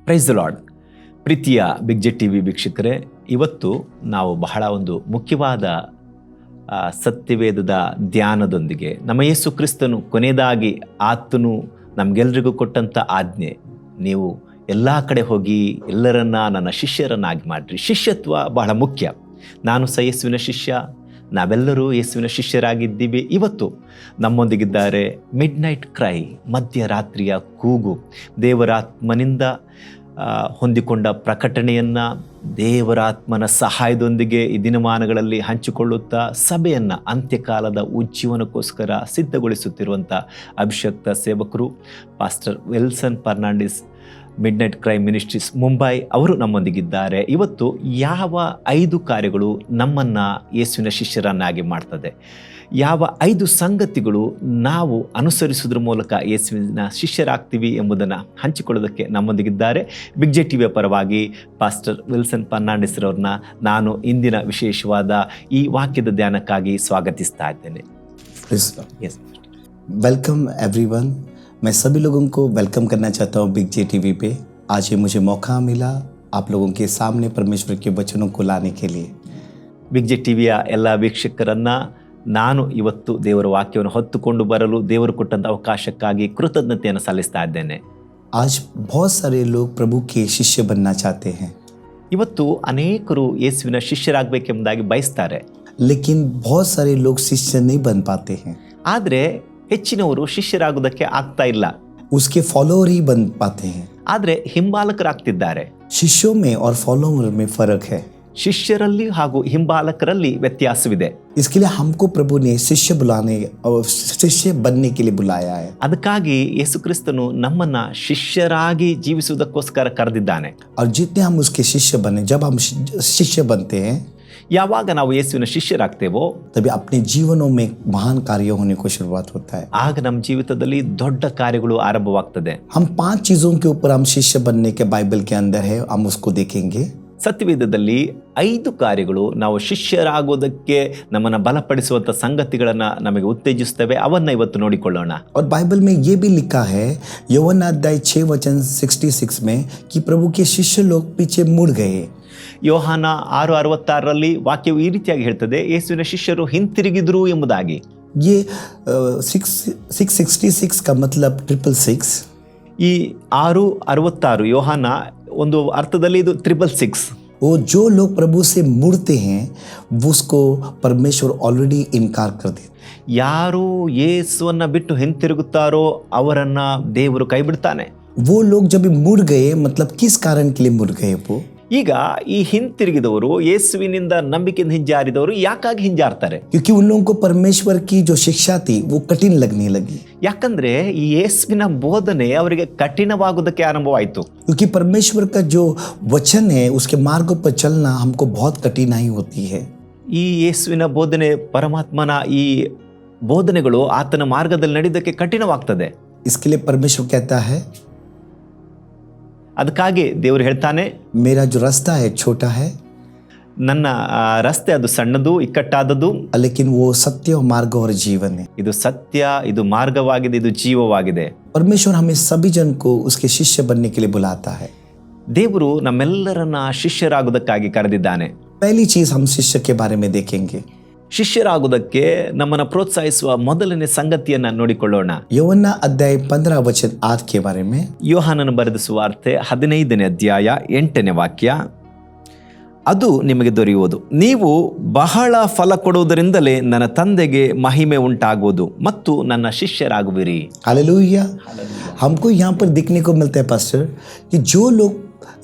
Praise the lord. ಪ್ರೀತಿಯ big J T V ವೀಕ್ಷಕರೇ, ಇವತ್ತು ನಾವು ಬಹಳ ಒಂದು ಮುಖ್ಯವಾದ ಸತ್ಯವೇದದ ಧ್ಯಾನದೊಂದಿಗೆ ನಮ್ಮ ಯೇಸು ಕ್ರಿಸ್ತನು ಕೊನೆಯದಾಗಿ ಆತನು ನಮಗೆಲ್ರಿಗೂ ಕೊಟ್ಟಂಥ ಆಜ್ಞೆ, ನೀವು ಎಲ್ಲ ಕಡೆ ಹೋಗಿ ಎಲ್ಲರನ್ನ ನನ್ನ ಶಿಷ್ಯರನ್ನಾಗಿ ಮಾಡಿರಿ. ಶಿಷ್ಯತ್ವ ಬಹಳ ಮುಖ್ಯ. ನಾನು ಸಹ ಯೇಸುವಿನ ಶಿಷ್ಯ, ನಾವೆಲ್ಲರೂ ಯೇಸುವಿನ ಶಿಷ್ಯರಾಗಿದ್ದೀವಿ. ಇವತ್ತು ನಮ್ಮೊಂದಿಗಿದ್ದಾರೆ ಮಿಡ್ ನೈಟ್ ಕ್ರೈ, ಮಧ್ಯರಾತ್ರಿಯ ಕೂಗು, ದೇವರಾತ್ಮನಿಂದ ಹೊಂದಿಕೊಂಡ ಪ್ರಕಟಣೆಯನ್ನು ದೇವರಾತ್ಮನ ಸಹಾಯದೊಂದಿಗೆ ಈ ದಿನಮಾನಗಳಲ್ಲಿ ಹಂಚಿಕೊಳ್ಳುತ್ತಾ ಸಭೆಯನ್ನು ಅಂತ್ಯಕಾಲದ ಉಜ್ಜೀವನಕ್ಕೋಸ್ಕರ ಸಿದ್ಧಗೊಳಿಸುತ್ತಿರುವಂಥ ಅಭಿಷಕ್ತ ಸೇವಕರು pastor Wilson Fernandes, mid night CRY ministries Mumbai ಅವರು ನಮ್ಮೊಂದಿಗಿದ್ದಾರೆ. ಇವತ್ತು ಯಾವ 5 ಕಾರ್ಯಗಳು ನಮ್ಮನ್ನು ಯೇಸುವಿನ ಶಿಷ್ಯರನ್ನಾಗಿ ಮಾಡ್ತದೆ, ಯಾವ 5 ಸಂಗತಿಗಳು ನಾವು ಅನುಸರಿಸೋದ್ರ ಮೂಲಕ ಯೇಸುವಿನ ಶಿಷ್ಯರಾಗ್ತೀವಿ ಎಂಬುದನ್ನು ಹಂಚಿಕೊಳ್ಳೋದಕ್ಕೆ ನಮ್ಮೊಂದಿಗಿದ್ದಾರೆ. ಬಿಗ್ ಜೆ ಟಿ ವಿಯ ಪರವಾಗಿ ಪಾಸ್ಟರ್ ವಿಲ್ಸನ್ ಫರ್ನಾಂಡಿಸ್ ರವ್ರನ್ನ ನಾನು ಇಂದಿನ ವಿಶೇಷವಾದ ಈ ವಾಕ್ಯದ ಧ್ಯಾನಕ್ಕಾಗಿ ಸ್ವಾಗತಿಸ್ತಾ ಇದ್ದೇನೆ. Welcome everyone. मैं सभी लोगों को वेलकम करना चाहता हूँ बिग जे टीवी पे. आज ये मुझे मौका मिला आप लोगों के सामने परमेश्वर के वचनों को लाने के लिए. ಬಿಗ್ ಜೆ ಟಿ ವಿಯ ಎಲ್ಲ ವೀಕ್ಷಕರನ್ನು ನಾನು ಇವತ್ತು ದೇವರ ವಾಕ್ಯವನ್ನು ಹೊತ್ತುಕೊಂಡು ಬರಲು ದೇವರು ಕೊಟ್ಟಂಥ ಅವಕಾಶಕ್ಕಾಗಿ ಕೃತಜ್ಞತೆಯನ್ನು ಸಲ್ಲಿಸ್ತಾ ಇದ್ದೇನೆ. आज बहुत सारे लोग प्रभु के शिष्य बनना चाहते हैं, ಇವತ್ತು ಅನೇಕರು ಯೇಸುವಿನ ಶಿಷ್ಯರಾಗಬೇಕೆಂಬುದಾಗಿ ಬಯಸ್ತಾರೆ. लेकिन बहुत सारे लोग शिष्य नहीं बन पाते हैं. ಆದರೆ ಹೆಚ್ಚಿನವರು ಶಿಷ್ಯರಾಗುವುದಕ್ಕೆ ಆಗ್ತಾ ಇಲ್ಲ, उसके फॉलोअर ही बन पाते हैं. ಆದರೆ ಹಿಂಬಾಲಕರಾಗ್ತಿದ್ದಾರೆ. शिष्यों में और फॉलोअर में फर्क है. ಶಿಷ್ಯರಲ್ಲಿ ಹಾಗೂ ಹಿಂಬಾಲಕರಲ್ಲಿ ವ್ಯತ್ಯಾಸವಿದೆ. इसके लिए हमको प्रभु ने शिष्य बुलाने और शिष्य बनने के लिए बुलाया है. ಅದಕ್ಕಾಗಿ ಯೇಸು ಕ್ರಿಸ್ತನು ನಮ್ಮನ್ನ ಶಿಷ್ಯರಾಗಿ ಜೀವಿಸುವುದಕ್ಕೋಸ್ಕರ ಕರೆದಿದ್ದಾನೆ. और जितने हम उसके शिष्य बने, जब हम शिष्य बनते हैं, ಯಾವಾಗ ನಾವು ಯೇಸುವಿನ ಶಿಷ್ಯರಾಗ್ತೇವೋ तभी अपने जीवनों में महान कार्य होने को शुरुआत होता है. ಆಗ ನಮ್ಮ ಜೀವಿತದಲ್ಲಿ ದೊಡ್ಡ ಕಾರ್ಯಗಳು ಆರಂಭವಾಗ್ತದೆ. हम 5 चीजों के ऊपर हम शिष्य बनने के बाइबल के अंदर है, हम उसको देखेंगे. ಸತ್ಯವೇದದಲ್ಲಿ 5 ಕಾರ್ಯಗಳು ನಾವು ಶಿಷ್ಯರಾಗೋದಕ್ಕೆ ನಮ್ಮನ್ನು ಬಲಪಡಿಸುವಂಥ ಸಂಗತಿಗಳನ್ನು ನಮಗೆ ಉತ್ತೇಜಿಸ್ತವೆ. ಅವನ್ನ ಇವತ್ತು ನೋಡಿಕೊಳ್ಳೋಣ. और बाइबल में ये भी लिखा है यूहन्ना अध्याय 6 वचन 66 में कि प्रभु के शिष्य लोग पीछे मुड़ गए. ಯೋಹಾನ 6:66ರಲ್ಲಿ ವಾಕ್ಯವು ಈ ರೀತಿಯಾಗಿ ಹೇಳ್ತದೆ, ಯೇಸುವಿನ ಶಿಷ್ಯರು ಹಿಂತಿರುಗಿದ್ರು ಎಂಬುದಾಗಿ. ये 666 का मतलब 666. ಈ 6:66 ಯೋಹಾನ ಒಂದು ಅರ್ಥದಲ್ಲಿ ಇದು 666. वो जो लोग प्रभु से मुड़ते हैं वो उसको परमेश्वर ऑलरेडी इनकार कर देते. ಯಾರು ಯೇಸುವನ್ನ ಬಿಟ್ಟು ಹಿಂತಿರುಗುತ್ತಾರೋ ಅವರನ್ನ ದೇವರು ಕೈ ಬಿಡ್ತಾನೆ. वो लोग जब मुड़ गए, मतलब किस कारण के लिए मुड़ गए वो? ಈಗ ಈ ಹಿಂತಿರುಗಿದವರು, ಯೇಸುವಿನಿಂದ ನಂಬಿಕೆಯಿಂದ ಹಿಂಜಾರಿದವರು ಯಾಕಾಗಿ ಹಿಂಜಾರ್ತಾರೆ? क्योंकि उन लोगों को परमेश्वर की जो शिक्षा थी वो कठिन लगने लगी. ಯಾಕಂದ್ರೆ ಈ ಯೇಸುವಿನ ಬೋಧನೆ ಅವರಿಗೆ ಕಠಿಣವಾಗುವುದಕ್ಕೆ ಆರಂಭವಾಯಿತು. क्योंकि परमेश्वर का जो वचन है उसके मार्ग पर चलना हमको बहुत कठिनाई होती है. ಈ ಯೇಸುವಿನ ಬೋಧನೆ, ಪರಮಾತ್ಮನ ಈ ಬೋಧನೆಗಳು ಆತನ ಮಾರ್ಗದಲ್ಲಿ ನಡೆಯೋದಕ್ಕೆ ಕಠಿಣವಾಗ್ತದೆ. इसके लिए परमेश्वर कहता है, ಅದಕ್ಕಾಗಿ ದೇವರು ಹೇಳ್ತಾನೆ, मेरा जो रास्ता है छोटा है, ನನ್ನ ರಸ್ತೆ ಅದು ಸಣ್ಣದು, ಇಕ್ಕಟ್ಟಾದದ್ದು, लेकिन वो सत्य और मार्ग और जीवन है. ಇದು ಸತ್ಯ, ಇದು ಮಾರ್ಗವಾಗಿದೆ, ಇದು ಜೀವವಾಗಿದೆ. परमेश्वर हमें सभी जन को उसके शिष्य बनने के लिए बुलाता है. ದೇವರು ನಮ್ಮೆಲ್ಲರನ್ನ ಶಿಷ್ಯರಾಗುವುದಕ್ಕಾಗಿ ಕರೆದಿದ್ದಾನೆ. पहली चीज हम शिष्य के बारे में देखेंगे. ಶಿಷ್ಯರಾಗುವುದಕ್ಕೆ ನಮ್ಮನ್ನು ಪ್ರೋತ್ಸಾಹಿಸುವ ಮೊದಲನೇ ಸಂಗತಿಯನ್ನ ನೋಡಿಕೊಳ್ಳೋಣ. यूहन्ना अध्याय 15 वचन 8 के बारे में. ಯೋಹಾನನ ಬರೆದ ಸುವಾರ್ತೆ 15ನೇ ಅಧ್ಯಾಯ 8ನೇ ವಾಕ್ಯ. ಅದು ನಿಮಗೆ ದೊರೆಯುವುದು, ನೀವು ಬಹಳ ಫಲ ಕೊಡುವುದರಿಂದಲೇ ನನ್ನ ತಂದೆಗೆ ಮಹಿಮೆ ಉಂಟಾಗುವುದು ಮತ್ತು ನನ್ನ ಶಿಷ್ಯರಾಗುವಿರಿ. हालेलुया. हमको यहाँ पर देखने को मिलता है पास्टर कि जो लोग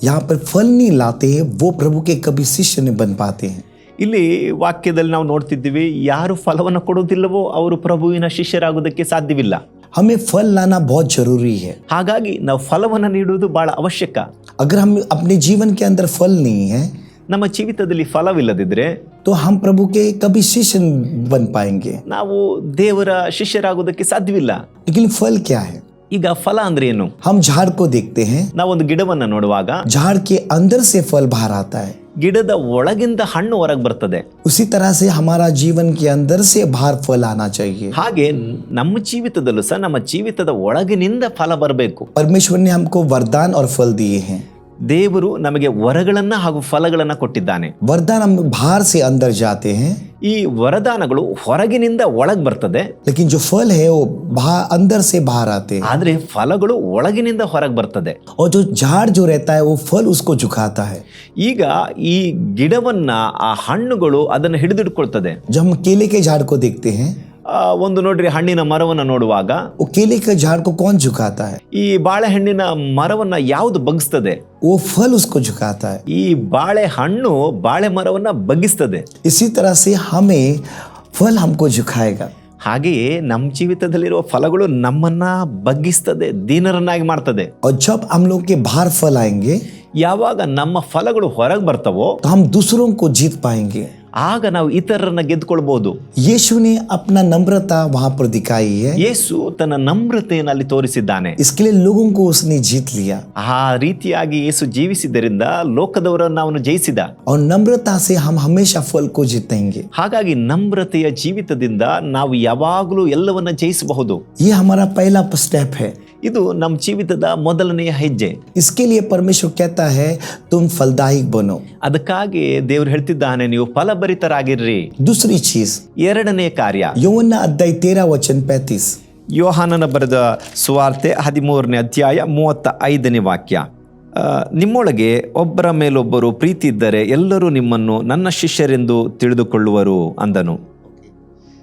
यहाँ पर फल नहीं लाते हैं वो प्रभु के कभी शिष्य नहीं बन पाते हैं. ಇಲ್ಲಿ ವಾಕ್ಯದಲ್ಲಿ ನಾವು ನೋಡ್ತಿದ್ದೀವಿ, ಯಾರು ಫಲವನ್ನು ಕೊಡುವುದಿಲ್ಲವೋ ಅವರು ಪ್ರಭುವಿನ ಶಿಷ್ಯರಾಗುವುದಕ್ಕೆ ಸಾಧ್ಯವಿಲ್ಲ. हमें फल लाना बहुत जरूरी है. ಹಾಗಾಗಿ ನಾವು ಫಲವನ್ನು ನೀಡುವುದು ಬಹಳ ಅವಶ್ಯಕ. अगर हम अपने जीवन के अंदर फल नहीं है, ನಮ್ಮ ಜೀವಿತದಲ್ಲಿ ಫಲವಿಲ್ಲದಿದ್ರೆ तो हम प्रभु के कभी शिष्य नहीं बन पाएंगे. ನಾವು ದೇವರ ಶಿಷ್ಯರಾಗುವುದಕ್ಕೆ ಸಾಧ್ಯವಿಲ್ಲ. लेकिन फल क्या है? ಈಗ ಫಲ ಅಂದ್ರೆ ಏನು? हम झाड़ को देखते हैं, ನಾವೊಂದು ಗಿಡವನ್ನ ನೋಡುವಾಗ झाड़ के अंदर से फल बाहर आता है. ಗಿಡದ ಒಳಗಿಂದ ಹಣ್ಣು ಹೊರಗೆ ಬರ್ತದೆ. उसी तरह से हमारा जीवन के अंदर से बाहर फल आना चाहिए. ಹಾಗೆ ನಮ್ಮ ಜೀವಿತದಲ್ಲೂ ಸಹ ನಮ್ಮ ಜೀವಿತದ ಒಳಗಿನಿಂದ ಫಲ ಬರಬೇಕು. परमेश्वर ने हमको वरदान और फल दिए हैं. ದೇವರು ನಮಗೆ ವರಗಳನ್ನ ಹಾಗೂ ಫಲಗಳನ್ನ ಕೊಟ್ಟಿದ್ದಾನೆ. वरदान हम बाहर से अंदर जाते हैं, ಈ ವರದಾನಗಳು ಹೊರಗಿನಿಂದ ಒಳಗ್ ಬರ್ತದೆ, लेकिन जो फल है वो अंदर से बाहर आते हैं. ಆದ್ರೆ ಫಲಗಳು ಒಳಗಿನಿಂದ ಹೊರಗೆ ಬರ್ತದೆ. और जो झाड़ जो रहता है वो फल उसको झुकाता है. ಈಗ ಈ ಗಿಡವನ್ನ ಆ ಹಣ್ಣುಗಳು ಅದನ್ನು ಹಿಡಿದಿಡ್ಕೊಳ್ತದೆ. जब हम केले के झाड़ को देखते हैं, ಒಂದು ನೋಡ್ರಿ, ಹಣ್ಣಿನ ಮರವನ್ನ ನೋಡುವಾಗ वो केले के झाड़ को कौन झुकाता है? ಈ ಬಾಳೆಹಣ್ಣಿನ ಮರವನ್ನ ಯಾವುದು ಬಗ್ಗಿಸ್ತದೆ? वो फल उसको झुकाता है. ಈ ಬಾಳೆ ಹಣ್ಣು ಬಾಳೆ ಮರವನ್ನ ಬಗ್ಗಿಸ್ತದೆ. इसी तरह से हमें फल हमको झुकाएगा. ಹಾಗೆಯೇ ನಮ್ಮ ಜೀವಿತದಲ್ಲಿರುವ ಫಲಗಳು ನಮ್ಮನ್ನ ಬಗ್ಗಿಸ್ತದೆ, ದೀನರನ್ನಾಗಿ ಮಾಡ್ತದೆ. और जब हम लोग के बाहर फल आएंगे ಯಾವಾಗ ನಮ್ಮ ಫಲಗಳು ಹೊರಗೆ ಬರ್ತವೋ तो हम दूसरों को जीत पाएंगे. ಆಗ ನಾವು ಇತರರನ್ನ ಗೆದ್ಕೊಳ್ಬಹುದು. यीशु ने अपना नम्रता वहां पर दिखाई है. ಯೇಸು ತನ್ನ ನಮ್ರತೆಯನ್ನು ಅಲ್ಲಿ ತೋರಿಸಿದ್ದಾನೆ. इसके लिए लोगों को उसने जीत लिया. ಆ ರೀತಿಯಾಗಿ ಯೇಸು ಜೀವಿಸಿದ್ದರಿಂದ ಲೋಕದವರನ್ನು ಅವನು ಜಯಿಸಿದ. और नम्रता से हम हमेशा फल को जीतेंगे. ಹಾಗಾಗಿ ನಮ್ರತೆಯ ಜೀವಿತದಿಂದ ನಾವು ಯಾವಾಗಲೂ ಎಲ್ಲವನ್ನ ಜಯಿಸಬಹುದು. ये हमारा पहला स्टेप है. ಇದು ನಮ್ಮ ಜೀವಿತದ ಮೊದಲನೆಯ ಹೆಜ್ಜೆ. इसके लिए परमेश्वर कहता है तुम फलदायक बनो. ಅದಕ್ಕಾಗಿ ದೇವರು ಹೇಳ್ತಿದ್ದಾನೆ, ನೀವು ಫಲಭರಿತರಾಗಿರ್ರಿ. दूसरी चीज, ಎರಡನೇ ಕಾರ್ಯ, यूहन्ना अध्याय 13:35. ಯೋಹಾನನ ಬರೆದ ಸುವಾರ್ತೆ 13ನೇ ಅಧ್ಯಾಯ 35ನೇ ವಾಕ್ಯ. ನಿಮ್ಮೊಳಗೆ ಒಬ್ಬರ ಮೇಲೊಬ್ಬರು ಪ್ರೀತಿ ಇದ್ದರೆ ಎಲ್ಲರೂ ನಿಮ್ಮನ್ನು ನನ್ನ ಶಿಷ್ಯರೆಂದು ತಿಳಿದುಕೊಳ್ಳುವರು ಅಂದನು.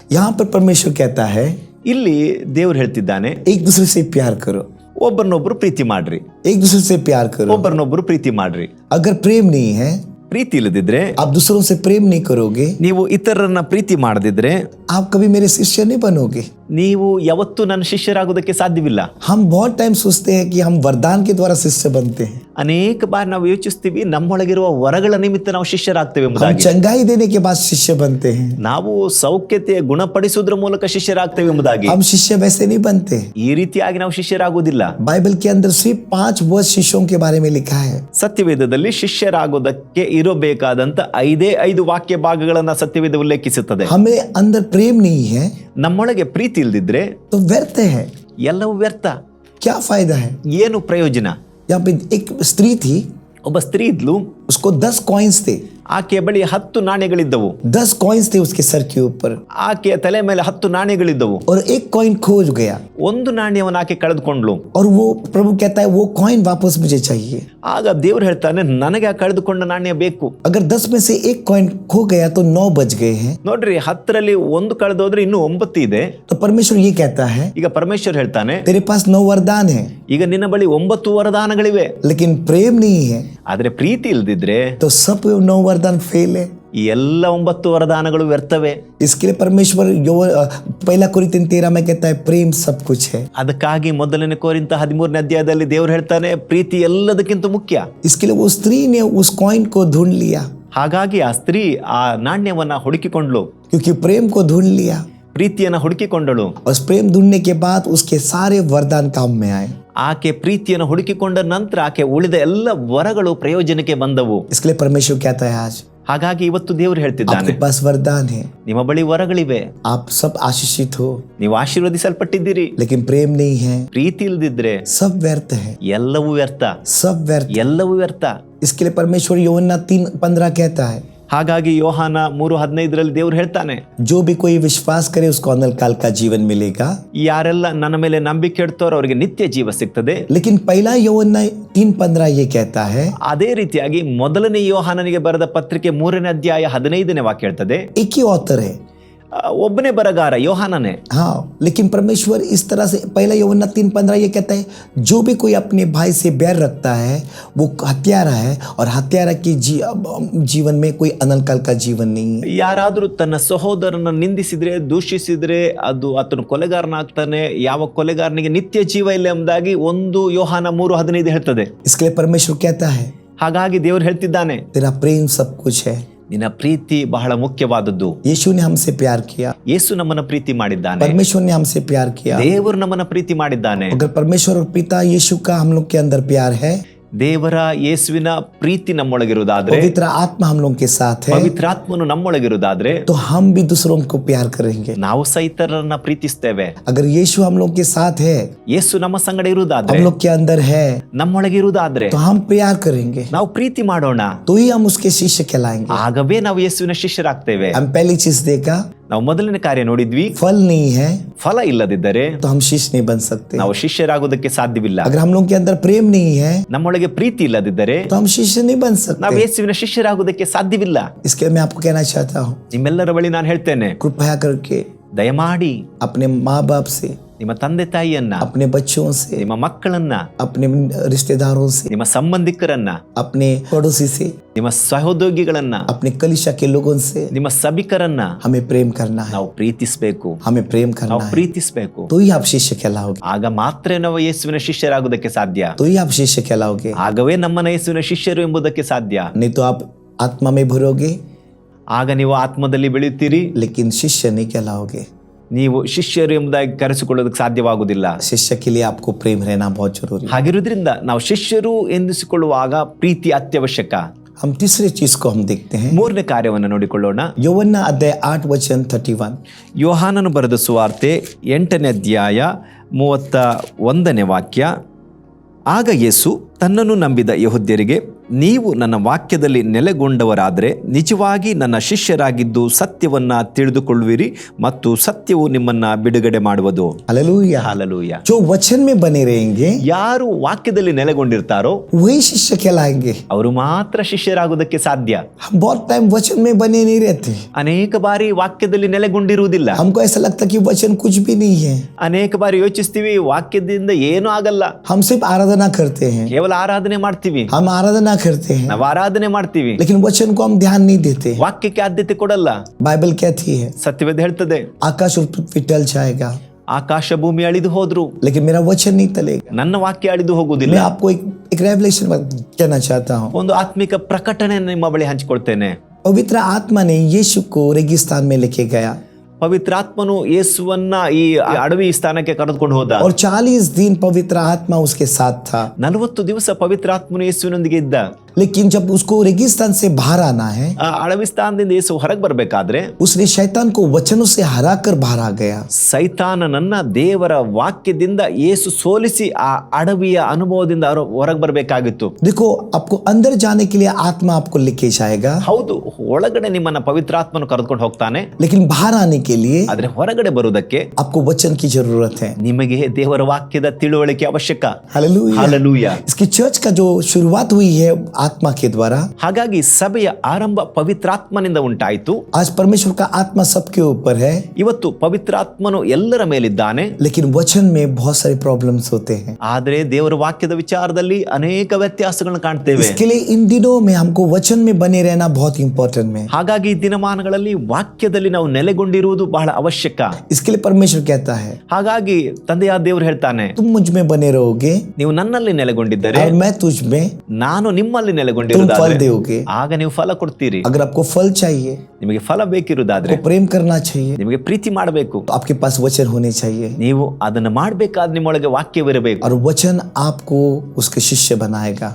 यहाँ पर परमेश्वर कहता है ಇಲ್ಲಿ ದೇವ್ರು ಹೇಳ್ತಿದ್ದಾನೆ, एक दूसरे से प्यार करो. ಒಬ್ಬರನ್ನೊಬ್ರು ಪ್ರೀತಿ ಮಾಡ್ರಿ, एक दूसरे से प्यार करो. ಒಬ್ಬರನ್ನೊಬ್ರು ಪ್ರೀತಿ ಮಾಡ್ರಿ. अगर प्रेम नहीं है, ಪ್ರೀತಿ ಇಲ್ಲದಿದ್ರೆ, आप दूसरों से प्रेम नहीं करोगे, ನೀವು ಇತರರನ್ನ ಪ್ರೀತಿ ಮಾಡದಿದ್ರೆ, आप कभी मेरे शिष्य नहीं बनोगे. ನೀವು ಯಾವತ್ತೂ ನನ್ನ ಶಿಷ್ಯರಾಗೋದಕ್ಕೆ ಸಾಧ್ಯವಿಲ್ಲ. हम बहुत टाइम सोचते हैं कि हम वरदान के द्वारा शिष्य बनते हैं. ಅನೇಕ ಬಾರಿ ನಾವು ಯೋಚಿಸ್ತೀವಿ, ನಮ್ಮೊಳಗಿರುವ ವರಗಳ ನಿಮಿತ್ತ ನಾವು ಶಿಷ್ಯರಾಗ್ತೇವೆ हम ಎಂಬುದಾಗಿ. चंगाई देने के बाद शिष्य बनते हैं. ನಾವು ಸೌಖ್ಯತೆ ಗುಣಪಡಿಸುವುದರ ಮೂಲಕ ಶಿಷ್ಯರಾಗ್ತೇವೆ ಎಂಬುದಾಗಿ. हम शिष्य वैसे नहीं बनते. ಈ ರೀತಿಯಾಗಿ ನಾವು ಶಿಷ್ಯರಾಗುವುದಿಲ್ಲ. बाइबल के अंदर सिर्फ 5 वर्ष शिष्यों के बारे में लिखा है. ಸತ್ಯವೇದದಲ್ಲಿ ಶಿಷ್ಯರಾಗೋದಕ್ಕೆ ಇರಬೇಕಾದಂತ 5 ವಾಕ್ಯ ಭಾಗಗಳನ್ನ ಸತ್ಯವೇದ ಉಲ್ಲೇಖಿಸುತ್ತದೆ. हमें अंदर प्रेम नहीं है ನಮ್ಮೊಳಗೆ ಪ್ರೀತಿ ಇಲ್ದಿದ್ರೆ तो व्यर्थ है. ಎಲ್ಲವೂ ವ್ಯರ್ಥ. क्या फायदा है? ಏನು ಪ್ರಯೋಜನ? यहाँ पे एक स्त्री थी, ಒಬ್ಬ ಸ್ತ್ರೀ ಇದ್ಲು, उसको 10 कॉइन्स थे. ಆಕೆಯ ಬಳಿ 10 ನಾಣ್ಯಗಳಿದ್ದವು. 10 कॉइन्स थे उसके सर के ऊपर, ಆಕೆಯ ತಲೆ ಮೇಲೆ 10 ನಾಣ್ಯಗಳಿದ್ದವು. और एक कॉइन खो गया. ಒಂದು ನಾಣ್ಯವನ್ನು ಆಕೆ ಕಳೆದುಕೊಂಡ್ಲು. और वो प्रभु कहता है वो कॉइन वापस मुझे चाहिए. ಆಗ ದೇವ್ರು ಹೇಳ್ತಾನೆ, ನನಗೆ ಆ ಕಳೆದುಕೊಂಡ ನಾಣ್ಯ ಬೇಕು. अगर 10 में से एक कॉइन खो गया तो 9 बच गए हैं. ನೋಡ್ರಿ, 10ರಲ್ಲಿ 1 ಕಳೆದೋದ್ರೆ ಇನ್ನೂ 9 ಇದೆ. तो परमेश्वर ये कहता है ಈಗ ಪರಮೇಶ್ವರ್ ಹೇಳ್ತಾನೆ, तेरे पास 9 वरदान है, ಈಗ ನಿನ್ನ ಬಳಿ 9 ವರದಾನಗಳಿವೆ, लेकिन प्रेम नहीं है ಆದ್ರೆ ಪ್ರೀತಿ ಇಲ್ದಿದ್ರೆ तो सब 9 वरदान फेल है. ಈ ಎಲ್ಲ 9 ವರದಾನಗಳು ವ್ಯರ್ಥವೇ. इसके लिए परमेश्वर पहला कोरिन्थियन 13 में कहता है प्रेम सब कुछ है. ಅದಕ್ಕಾಗಿ ಮೊದಲನೇ ಕೊರಿಂಥ 13ನೇ ಅಧ್ಯಾಯದಲ್ಲಿ ದೇವರು ಹೇಳ್ತಾನೆ, ಪ್ರೀತಿ ಎಲ್ಲದಕ್ಕಿಂತ ಮುಖ್ಯ. इसके लिए वो स्त्री ने उस कॉइन को ढूंढ लिया, ಹಾಗಾಗಿ ಆ ಸ್ತ್ರೀ ಆ ನಾಣ್ಯವನ್ನ ಹುಡುಕಿಕೊಂಡ್ಲು, क्योंकि प्रेम को ढूंढ लिया. ಪ್ರೀತಿಯನ್ನ ಹುಡುಕಿಕೊಂಡಳು. और प्रेम ढूंढने के बाद उसके सारे वरदान काम में आए. ಆಕೆ ಪ್ರೀತಿಯನ್ನು ಹುಡುಕಿಕೊಂಡ ನಂತರ ಆಕೆ ಉಳಿದ ಎಲ್ಲ ವರಗಳು ಪ್ರಯೋಜನಕ್ಕೆ ಬಂದವು. इसके लिए परमेश्वर कहता है आज ಹಾಗಾಗಿ ಇವತ್ತು ದೇವರು ಹೇಳ್ತಿದ್ದಾನೆ, आपके पास वरदान है, ನಿಮ್ಮ ಬಳಿ ವರಗಳಿವೆ, आप सब आशीषित हो, ನೀವು ಆಶೀರ್ವದಿಸಲ್ಪಟ್ಟಿದ್ದೀರಿ. लेकिन प्रेम नहीं है, ಪ್ರೀತಿ ಇಲ್ದಿದ್ರೆ सब व्यर्थ है, ಎಲ್ಲವೂ ವ್ಯರ್ಥ, सब व्यर्थ. ಎಲ್ಲವೂ ವ್ಯರ್ಥ. इसके लिए परमेश्वर यूहन्ना 3:15 कहता है, ಹಾಗಾಗಿ ಯೋಹಾನ 3:15ರಲ್ಲಿ ದೇವರು ಹೇಳ್ತಾನೆ, जो भी कोई विश्वास करे उसको अनंत काल का जीवन मिलेगा. ಯಾರೆಲ್ಲ ನನ್ನ ಮೇಲೆ ನಂಬಿಕೆ ಇಡ್ತಾರೋ ಅವರಿಗೆ ನಿತ್ಯ ಜೀವ ಸಿಗ್ತದೆ. लेकिन पहला यूहन्ना 3:15 ये कहता है, ಅದೇ ರೀತಿಯಾಗಿ ಮೊದಲನೇ ಯೋಹಾನನಿಗೆ ಬರೆದ ಪತ್ರಿಕೆ 3ನೇ ಅಧ್ಯಾಯ 15ನೇ ವಾಕ್ಯ ಹೇಳ್ತದೆ, एक ही ऑथर है. ಒಬ್ಬನೇ ಬರಗಾರ ಯೋಹಾನನೇ. हाँ, लेकिन परमेश्वर इस तरह से पहला यूहन्ना 3:15 ये कहता है, जो भी कोई अपने भाई से बैर रखता है वो हत्यारा है, और हत्यारा के जीवन में कोई अनंत काल का जीवन नहीं है. ಯಾರಾದರೂ ತನ್ನ ಸಹೋದರನ ನಿಂದಿಸಿದ್ರೆ, ದೂಷಿಸಿದ್ರೆ ಅದು ಆತನು ಕೊಲೆಗಾರನಾಗ್ತಾನೆ. ಯಾವ ಕೊಲೆಗಾರನಿಗೆ ನಿತ್ಯ ಜೀವ ಇಲ್ಲ ಎಂಬುದಾಗಿ 1 ಯೋಹಾನ 3:15 ಹೇಳ್ತದೆ. इसके लिए परमेश्वर कहता है, ಹಾಗಾಗಿ ದೇವರು ಹೇಳ್ತಿದ್ದಾನೆ, तेरा प्रेम सब कुछ है. ನಿನ್ನ ಪ್ರೀತಿ ಬಹಳ ಮುಖ್ಯವಾದದ್ದು. यीशु ने हमसे प्यार किया, ಯೇಸು ನಮ್ಮನ್ನ ಪ್ರೀತಿ ಮಾಡಿದ್ದಾನೆ, परमेश्वर ने हमसे प्यार किया. ದೇವರು ನಮ್ಮನ್ನ ಪ್ರೀತಿ ಮಾಡಿದ್ದಾನೆ. अगर परमेश्वर और पिता यीशु का हम लोग के अंदर प्यार है, ದೇವರ ಯೇಸುವಿನ ಪ್ರೀತಿ ನಮ್ಮೊಳಗಿರುವುದಾದ್ರೆ, पवित्र आत्मा हम लोग के साथ है, ಪವಿತ್ರಾತ್ಮನು ನಮ್ಮೊಳಗಿರುವುದಾದ್ರೆ तो हम भी दूसरों को प्यार करेंगे। ನಾವು ಸಹಿತರನ್ನ ಪ್ರೀತಿಸ್ತೇವೆ. अगर यीशु हम लोग के साथ है, ಯೇಸು ನಮ್ಮ ಸಂಗಡ ಇರುವುದಾದ್ರೆ, हम लोग के अंदर है, ನಮ್ಮೊಳಗಿರುವುದಾದ್ರೆ तो हम प्यार करेंगे, ನಾವು ಪ್ರೀತಿ ಮಾಡೋಣ. तो ही हम उसके शिष्य कहलाएंगे। ಆಗವೇ ನಾವು ಯೇಸುವಿನ ಶಿಷ್ಯರಾಗ್ತೇವೆ. हम पहली चीज देखा, ನಾವು ಮೊದಲನೇ ಕಾರ್ಯ ನೋಡಿದ್ವಿ, फल नहीं है ಫಲ ಇಲ್ಲದಿದ್ದರೆ तो हम शिष्य नहीं बन सकते। ನಾವು ಶಿಷ್ಯರಾಗುವುದಕ್ಕೆ ಸಾಧ್ಯವಿಲ್ಲ. अगर हम लोग के अंदर प्रेम नहीं है ನಮ್ಮೊಳಗೆ ಪ್ರೀತಿ ಇಲ್ಲದಿದ್ದರೆ तो हम शिष्य नहीं बन ನಾವು सकते। ಯೇಸುವಿನ ಶಿಷ್ಯರಾಗುವುದಕ್ಕೆ ಸಾಧ್ಯವಿಲ್ಲ. इसके लिए मैं आपको कहना चाहता हूँ, ನಿಮ್ಮೆಲ್ಲರ ಬಳಿ ನಾನು ಹೇಳ್ತೇನೆ, कृपया करके ದಯಮಾಡಿ अपने माँ बाप से, ನಿಮ್ಮ ತಂದೆ ತಾಯಿಯನ್ನ, अपने बच्चों से, ನಿಮ್ಮ ಮಕ್ಕಳನ್ನ, अपने रिश्तेदारों से, ನಿಮ್ಮ ಸಂಬಂಧಿಕರನ್ನ, अपने पड़ोसी से, ನಿಮ್ಮ ಸಹೋದ್ಯೋಗಿಗಳನ್ನ, अपने कलिशा के लोगों से ನಿಮ್ಮ ಸಭಿಕರನ್ನ हमें प्रेम करना है, ನಾವು ಪ್ರೀತಿಸಬೇಕು. हमें प्रेम करना ನಾವು है, ಪ್ರೀತಿಸಬೇಕು. तो ही आप शिष्य कहलाओगे, ಆಗ ಮಾತ್ರ ನಾವು ಯೇಸುವಿನ ಶಿಷ್ಯರಾಗುವುದಕ್ಕೆ ಸಾಧ್ಯ. तो ही आप शिष्य कहलाओगे। ಆಗವೇ ನಮ್ಮನ್ನ ಯೇಸುವಿನ ಶಿಷ್ಯರು ಎಂಬುದಕ್ಕೆ ಸಾಧ್ಯ. नहीं तो आप आत्मा में भरोगे ಆಗ ನೀವು ಆತ್ಮದಲ್ಲಿ ಬೆಳೆಯುತ್ತೀರಿ, लेकिन शिष्य नहीं कहलाओगे। ನೀವು ಶಿಷ್ಯರು ಎಂಬುದಾಗಿ ಕರೆಸಿಕೊಳ್ಳೋದಕ್ಕೆ ಸಾಧ್ಯವಾಗುವುದಿಲ್ಲ. शिष्य के लिए आपको प्रेम रहना बहुत जरूरी है। ಹಾಗಿರುವುದರಿಂದ ನಾವು ಶಿಷ್ಯರು ಎಂದಿಸಿಕೊಳ್ಳುವಾಗ ಪ್ರೀತಿ ಅತ್ಯವಶ್ಯಕ. हम तीसरे चीज को हम देखते हैं, ಮೂರನೇ ಕಾರ್ಯವನ್ನು ನೋಡಿಕೊಳ್ಳೋಣ. यूहन्ना अध्याय 8 वचन 31। ಯೋಹಾನನು ಬರೆದ ಸುವಾರ್ತೆ 8ನೇ ಅಧ್ಯಾಯ 31ನೇ ವಾಕ್ಯ. ಆಗ ಯೇಸು ತನ್ನನ್ನು ನಂಬಿದ ಯೆಹೂದ್ಯರಿಗೆ, ನೀವು ನನ್ನ ವಾಕ್ಯದಲ್ಲಿ ನೆಲೆಗೊಂಡವರಾದರೆ ನಿಜವಾಗಿ ನನ್ನ ಶಿಷ್ಯರಾಗಿದ್ದು ಸತ್ಯವನ್ನ ತಿಳಿದುಕೊಳ್ಳುವಿರಿ ಮತ್ತು ಸತ್ಯವು ನಿಮ್ಮನ್ನ ಬಿಡುಗಡೆ ಮಾಡುವುದು. हालेलुया। ಹಾಲೆಲೂಯಾ. जो वचन में बने रहेंगे ಯಾರು ವಾಕ್ಯದಲ್ಲಿ ನೆಲೆಗೊಂಡಿರ್ತಾರೋ वही शिष्य कहलाएंगे। ಅವರು ಮಾತ್ರ ಶಿಷ್ಯರಾಗುವುದಕ್ಕೆ ಸಾಧ್ಯ. हम बहुत टाइम वचन में बने नहीं रहते, ಅನೇಕ ಬಾರಿ ವಾಕ್ಯದಲ್ಲಿ ನೆಲೆಗೊಂಡಿರುವುದಿಲ್ಲ. हमको ऐसा लगता कि वचन कुछ भी नहीं है, ಅನೇಕ ಬಾರಿ ಯೋಚಿಸ್ತೀವಿ ವಾಕ್ಯದಿಂದ ಏನೂ ಆಗಲ್ಲ, हम सिर्फ आराधना करते हैं, ಕೇವಲ ಆರಾಧನೆ ಮಾಡ್ತೀವಿ, हम आराधना करते हैं, ನಾವು ಆರಾಧನೆ ಮಾಡ್ತೀವಿ, लेकिन वचन को हम ध्यान नहीं देते। ವಾಕ್ಯಕ್ಕೆ ಆದ್ಯತೆ ಕೊಡಲ್ಲ. बाइबल कहती है ಸತ್ಯವೇದ ಹೇಳ್ತದೆ, आकाश और पृथ्वी टल जाएगा ಆಕಾಶ ಭೂಮಿ ಅಳಿದು ಹೋದ್ರು, लेकिन मेरा वचन नहीं टलेगा। ನನ್ನ ವಾಕ್ಯ ಅಳಿದು ಹೋಗುವುದಿಲ್ಲ. मैं आपको एक रेवलेशन कहना चाहता हूँ। ಒಂದು ಆತ್ಮಿಕ ಪ್ರಕಟಣೆ ನಿಮ್ಮ ಬಳಿ ಹಂಚಿಕೊಳ್ತೇನೆ. पवित्र आत्मा ने यीशु को रेगिस्तान में लेके गया ಪವಿತ್ರಾತ್ಮನು ಯೇಸುವನ್ನ ಈ ಅಡವಿ ಸ್ಥಾನಕ್ಕೆ ಕರೆದುಕೊಂಡು ಹೋದ. और 40 दिन पवित्र आत्मा उसके साथ था। 40 ದಿವಸ ಪವಿತ್ರಾತ್ಮನು ಯೇಸುವಿನೊಂದಿಗೆ ಇದ್ದ. लेकिन जब उसको रेगिस्तान से बाहर आना है, ಆ ಅಡವಿ ಸ್ಥಾನದಿಂದ ಯೇಸು ಹೊರಗೆ ಬರಬೇಕಾದ್ರೆ उसने शैतान को वचनों से हरा कर बाहर आ गया। ಸೈತಾನನನ್ನ ದೇವರ ವಾಕ್ಯದಿಂದ ಯೇಸು ಸೋಲಿಸಿ ಆ ಅಡವಿಯ ಅನುಭವದಿಂದ ಹೊರಗೆ ಬರಬೇಕಾಗಿತ್ತು. देखो, आपको अंदर जाने के लिए आत्मा आपको लेके जाएगा, ಹೌದು, ಒಳಗಡೆ ನಿಮ್ಮನ್ನ ಪವಿತ್ರಾತ್ಮನು ಕರೆದುಕೊಂಡು ಹೋಗ್ತಾನೆ. लेकिन बाहर आने के लिए ಆದ್ರೆ ಹೊರಗಡೆ ಬರುವುದಕ್ಕೆ आपको वचन की जरूरत है। ನಿಮಗೆ ದೇವರ ವಾಕ್ಯದ ತಿಳುವಳಿಕೆ ಅವಶ್ಯಕ. हालेलुया। ಹಾಲೆಲೂಯಾ. इसकी चर्च का जो शुरुआत हुई है आत्मा के द्वारा, ಹಾಗಾಗಿ ಸಭೆಯ ಆರಂಭ ಪವಿತ್ರಾತ್ಮನಿಂದ ಉಂಟಾಯಿತು. आज परमेश्वर का आत्मा सबके ऊपर है, ಇವತ್ತು ಪವಿತ್ರಾತ್ಮನು ಎಲ್ಲರ ಮೇಲಿದ್ದಾನೆ. लेकिन वचन में बहुत सारे प्रॉब्लम्स होते हैं। ಆದ್ರೆ ದೇವರ ವಾಕ್ಯದ ವಿಚಾರದಲ್ಲಿ ಅನೇಕ ವ್ಯತ್ಯಾಸಗಳನ್ನು ಕಾಣ್ತೇವೆ. इसके लिए इन दिनों में हमको वचन में बने रहना बहुत इंपॉर्टेंट है। ಹಾಗಾಗಿ ಈ ದಿನಮಾನಗಳಲ್ಲಿ ವಾಕ್ಯದಲ್ಲಿ ನಾವು ನೆಲೆಗೊಂಡಿರುವುದು ಬಹಳ ಅವಶ್ಯಕ. इसके लिए परमेश्वर कहता है, ಹಾಗಾಗಿ ತಂದೆಯಾದ ದೇವರು ಹೇಳ್ತಾನೆ, तुम मुझ में बने रहोगे ನೀವು ನನ್ನಲ್ಲಿ ನೆಲೆಗೊಂಡಿದ್ದರೆ और मैं तुझ में, ನಾನು ನಿಮ್ಮಲ್ಲಿ तुम फल ನೆಲೆಗೊಂಡಿರುವುದಾದ್ರೆ दोगे। ಆಗ ನೀವು ಫಲ ಕೊಡ್ತೀರಿ. अगर आपको फल चाहिए, ನಿಮಗೆ ಫಲ ಬೇಕಿರುವುದಾದ್ರೆ आपको प्रेम करना चाहिए, ನಿಮಗೆ ಪ್ರೀತಿ ಮಾಡಬೇಕು. तो आपके पास वचन होने चाहिए, ನೀವು ಅದನ್ನ ಮಾಡಬೇಕಾದ್ರೆ ನಿಮ್ಮೊಳಗೆ ವಾಕ್ಯವಿರಬೇಕು. और वचन आपको उसके शिष्य बनाएगा।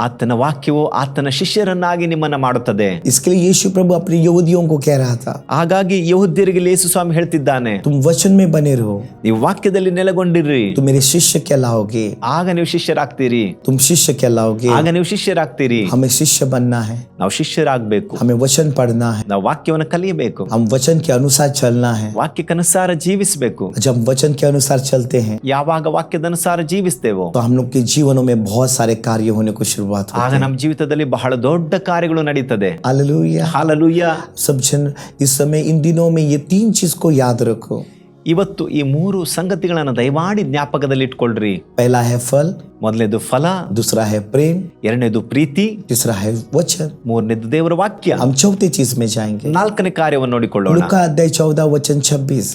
ಆತನ ವಾಕ್ಯವು ಆತನ ಶಿಷ್ಯರನ್ನಾಗಿ ನಿಮ್ಮನ್ನ ಮಾಡುತ್ತದೆ. इसके लिए यीशु प्रभु अपने यहूदियों को कह रहा था, ಹಾಗಾಗಿ ಯೆಹೂದ್ಯರಿಗೆ ಯೇಸು ಸ್ವಾಮಿ ಹೇಳ್ತಿದ್ದಾನೆ, तुम वचन में बने रहो, ನೀವು ವಾಕ್ಯದಲ್ಲಿ ನೆಲೆಗೊಂಡಿರ್ರಿ, तुम मेरे शिष्य कहलाओगे। ಆಗ ನೀವು ಶಿಷ್ಯರಾಗ್ತೀರಿ. तुम शिष्य कहलाओगे। ಆಗ ನೀವು ಶಿಷ್ಯರಾಗ್ತೀರಿ. हमें शिष्य बनना है, ನಾವು ಶಿಷ್ಯರಾಗಬೇಕು. हमें वचन पढ़ना है, ನಾವು ವಾಕ್ಯವನ್ನು ಕಲಿಯಬೇಕು, हम वचन के अनुसार चलना है। ವಾಕ್ಯಕ್ಕನುಸಾರ ಜೀವಿಸಬೇಕು. जब हम वचन के अनुसार चलते हैं ಯಾವಾಗ ವಾಕ್ಯದ ಅನುಸಾರ ಜೀವಿಸ್ತೇವೋ तो हम लोग के जीवनों में बहुत सारे कार्य होने को शुरुआत ಆಗ होती है। ನಮ್ಮ ಜೀವಿತದಲ್ಲಿ ಬಹಳ ದೊಡ್ಡ ಕಾರ್ಯಗಳು ನಡೀತದೆ. हालेलुया। ಹಾಲೆಲೂಯಾ. सब जन इस समय इन दिनों में ये 3 चीज को याद रखो। ಇವತ್ತು ಈ 3 ಸಂಗತಿಗಳನ್ನು ದಯಮಾಡಿ ಜ್ಞಾಪಕದಲ್ಲಿ ಇಟ್ಕೊಳ್ರಿ. पहला है फल, ಮೊದಲನೇದು ಫಲ, दूसरा है प्रेम, ಎರಡನೇದು ಪ್ರೀತಿ, तीसरा है वचन। ಮೂರನೇದು ದೇವರ ವಾಕ್ಯ. हम चौथे चीज में जाएंगे। ನಾಲ್ಕನೇ ಕಾರ್ಯವನ್ನು ನೋಡಿಕೊಳ್ಳೋಣ. लूका अध्याय 14 वचन 26।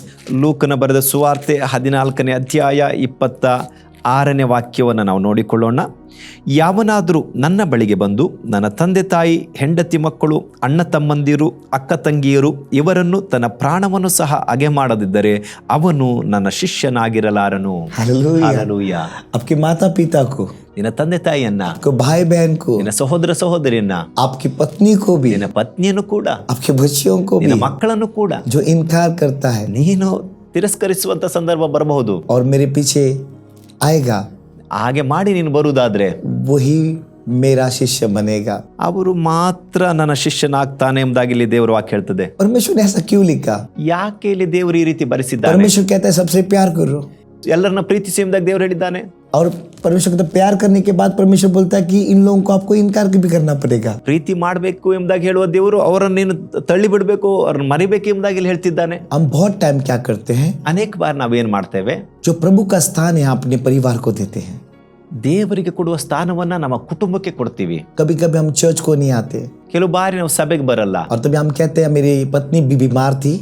ಲೂಕನ ಬರೆದ ಸುವಾರ್ತೆ 14ನೇ ಅಧ್ಯಾಯ 26ನೇ ವಾಕ್ಯವನ್ನು ನಾವು ನೋಡಿಕೊಳ್ಳೋಣ. ಯಾವನಾದರೂ ನನ್ನ ಬಳಿಗೆ ಬಂದು ನನ್ನ ತಂದೆ ತಾಯಿ, ಹೆಂಡತಿ ಮಕ್ಕಳು, ಅಣ್ಣ ತಮ್ಮಂದಿರು, ಅಕ್ಕ ತಂಗಿಯರು ಇವರನ್ನು ತನ್ನ ಪ್ರಾಣವನ್ನು ಸಹ ಹಗೆ ಮಾಡದಿದ್ದರೆ ಅವನು ನನ್ನ ಶಿಷ್ಯನಾಗಿರಲಾರನು. हालेलुया। ಹಾಲೆಲೂಯಾ. आपके माता पिता को, ನಿನ್ನ ತಂದೆ ತಾಯಿಯನ್ನ, आपके भाई बहन को, ನಿನ್ನ ಸಹೋದರ ಸಹೋದರಿಯನ್ನ, आपकी पत्नी को भी, ನಿನ್ನ ಪತ್ನಿಯನ್ನು ಕೂಡ, आपके बच्चों को भी, ನಿನ್ನ ಮಕ್ಕಳನ್ನು ಕೂಡ जो इनकार करता है ನೀನು ತಿರಸ್ಕರಿಸುವಂತ ಸಂದರ್ಭ ಬರಬಹುದು. और मेरे पीछे आएगा, ಹಾಗೆ ಮಾಡಿ ನೀನು ಬರುವುದಾದ್ರೆ वही मेरा शिष्य बनेगा। ಅವರು ಮಾತ್ರ ನನ್ನ ಶಿಷ್ಯನಾಗ್ತಾನೆ ಎಂಬುದಾಗಿ ಇಲ್ಲಿ ದೇವರು ವಾಕ್ಯ ಹೇಳ್ತದೆ. परमेश्वर ने ऐसा क्यों लिखा? ಯಾಕೆ ಇಲ್ಲಿ ದೇವರು ಈ ರೀತಿ ಬರೆಸಿದ್ದಾನೆ? परमेश्वर कहता है सबसे प्यार करो, ಎಲ್ಲರನ್ನ ಪ್ರೀತಿಸಿ ಎಂಬುದಾಗಿ ದೇವರು ಹೇಳಿದ್ದಾನೆ. और परमेश्वर कहता है प्यार करने के बाद परमेश्वर बोलता है कि इन लोगों को आपको इनकार भी करना पड़ेगा। ಪ್ರೀತಿ ಮಾಡಬೇಕು ಎಂಬುದಾಗಿ ಹೇಳುವ ದೇವರು ಅವರನ್ನು ನೀನು ತಳ್ಳಿ ಬಿಡಬೇಕು, ಅವ್ರನ್ನ ಮರಿಬೇಕು ಎಂಬುದಾಗಿ ಇಲ್ಲಿ ಹೇಳ್ತಿದ್ದಾನೆ. हम बहुत टाइम क्या करते हैं, ಅನೇಕ ಬಾರಿ ನಾವೇನ್ ಮಾಡ್ತೇವೆ, जो प्रभु का स्थान है अपने परिवार को देते हैं। ದೇವರಿಗೆ ಕೊಡುವ ಸ್ಥಾನವನ್ನ ನಮ್ಮ ಕುಟುಂಬಕ್ಕೆ ಕೊಡ್ತೀವಿ. कभी कभी हम चर्च को नहीं आते ಕೆಲವು ಬಾರಿ ನಾವು ಸಭೆಗೆ ಬರಲ್ಲ. और तभी हम कहते हैं मेरी पत्नी भी बीमार थी,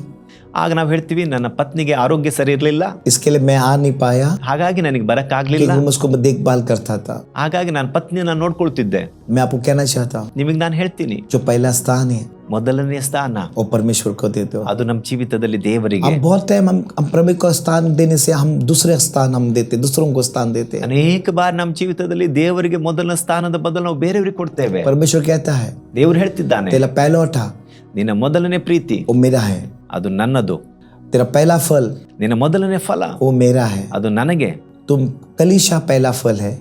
ಆಗ ನಾವು ಹೇಳ್ತೀವಿ ನನ್ನ ಪತ್ನಿಗೆ ಆರೋಗ್ಯ ಸರಿ ಇರಲಿಲ್ಲ, इसके लिए मैं आ नहीं पाया, ಹಾಗಾಗಿ ನನಗೆ ಬರಕ್ ಆಗ್ಲಿಲ್ಲ, क्योंकि मैं उसको देखभाल करता था। ಹಾಗಾಗಿ ನಾನು ಪತ್ನಿಯನ್ನ ನೋಡ್ಕೊಳ್ತಿದ್ದೆ. मैं आपको कहना चाहता हूँ ನಿಮಗೆ ನಾನು ಹೇಳ್ತೀನಿ, जो पहला स्थान है ಮೊದಲನೆಯ ಸ್ಥಾನ वो परमेश्वर को देते हो। ಅದು ನಮ್ಮ ಜೀವಿತದಲ್ಲಿ ದೇವರಿಗೆ. हम बहुत टाइम हम प्रभु को स्थान देने से हम दूसरे स्थान हम देते, दूसरों को स्थान देते हैं। ಅನೇಕ ಬಾರಿ ನಮ್ಮ ಜೀವಿತದಲ್ಲಿ ದೇವರಿಗೆ ಮೊದಲನೇ ಸ್ಥಾನದ ಬದಲು ನಾವು ಬೇರೆಯವರಿಗೆ ಕೊಡ್ತೇವೆ. परमेश्वर कहता है ದೇವರು ಹೇಳ್ತಿದ್ದಾನೆ, तेरा पहला उठा ನಿನ್ನ ಮೊದಲನೇ ಪ್ರೀತಿ वो मेरा है, ಅದು ನನ್ನದು, तेरा पहला फल ನಿನ್ನ ಮೊದಲನೇ ಫಲ वो मेरा है। ಅದು ನನಗೆ. तुम कलीशा पहला फल है,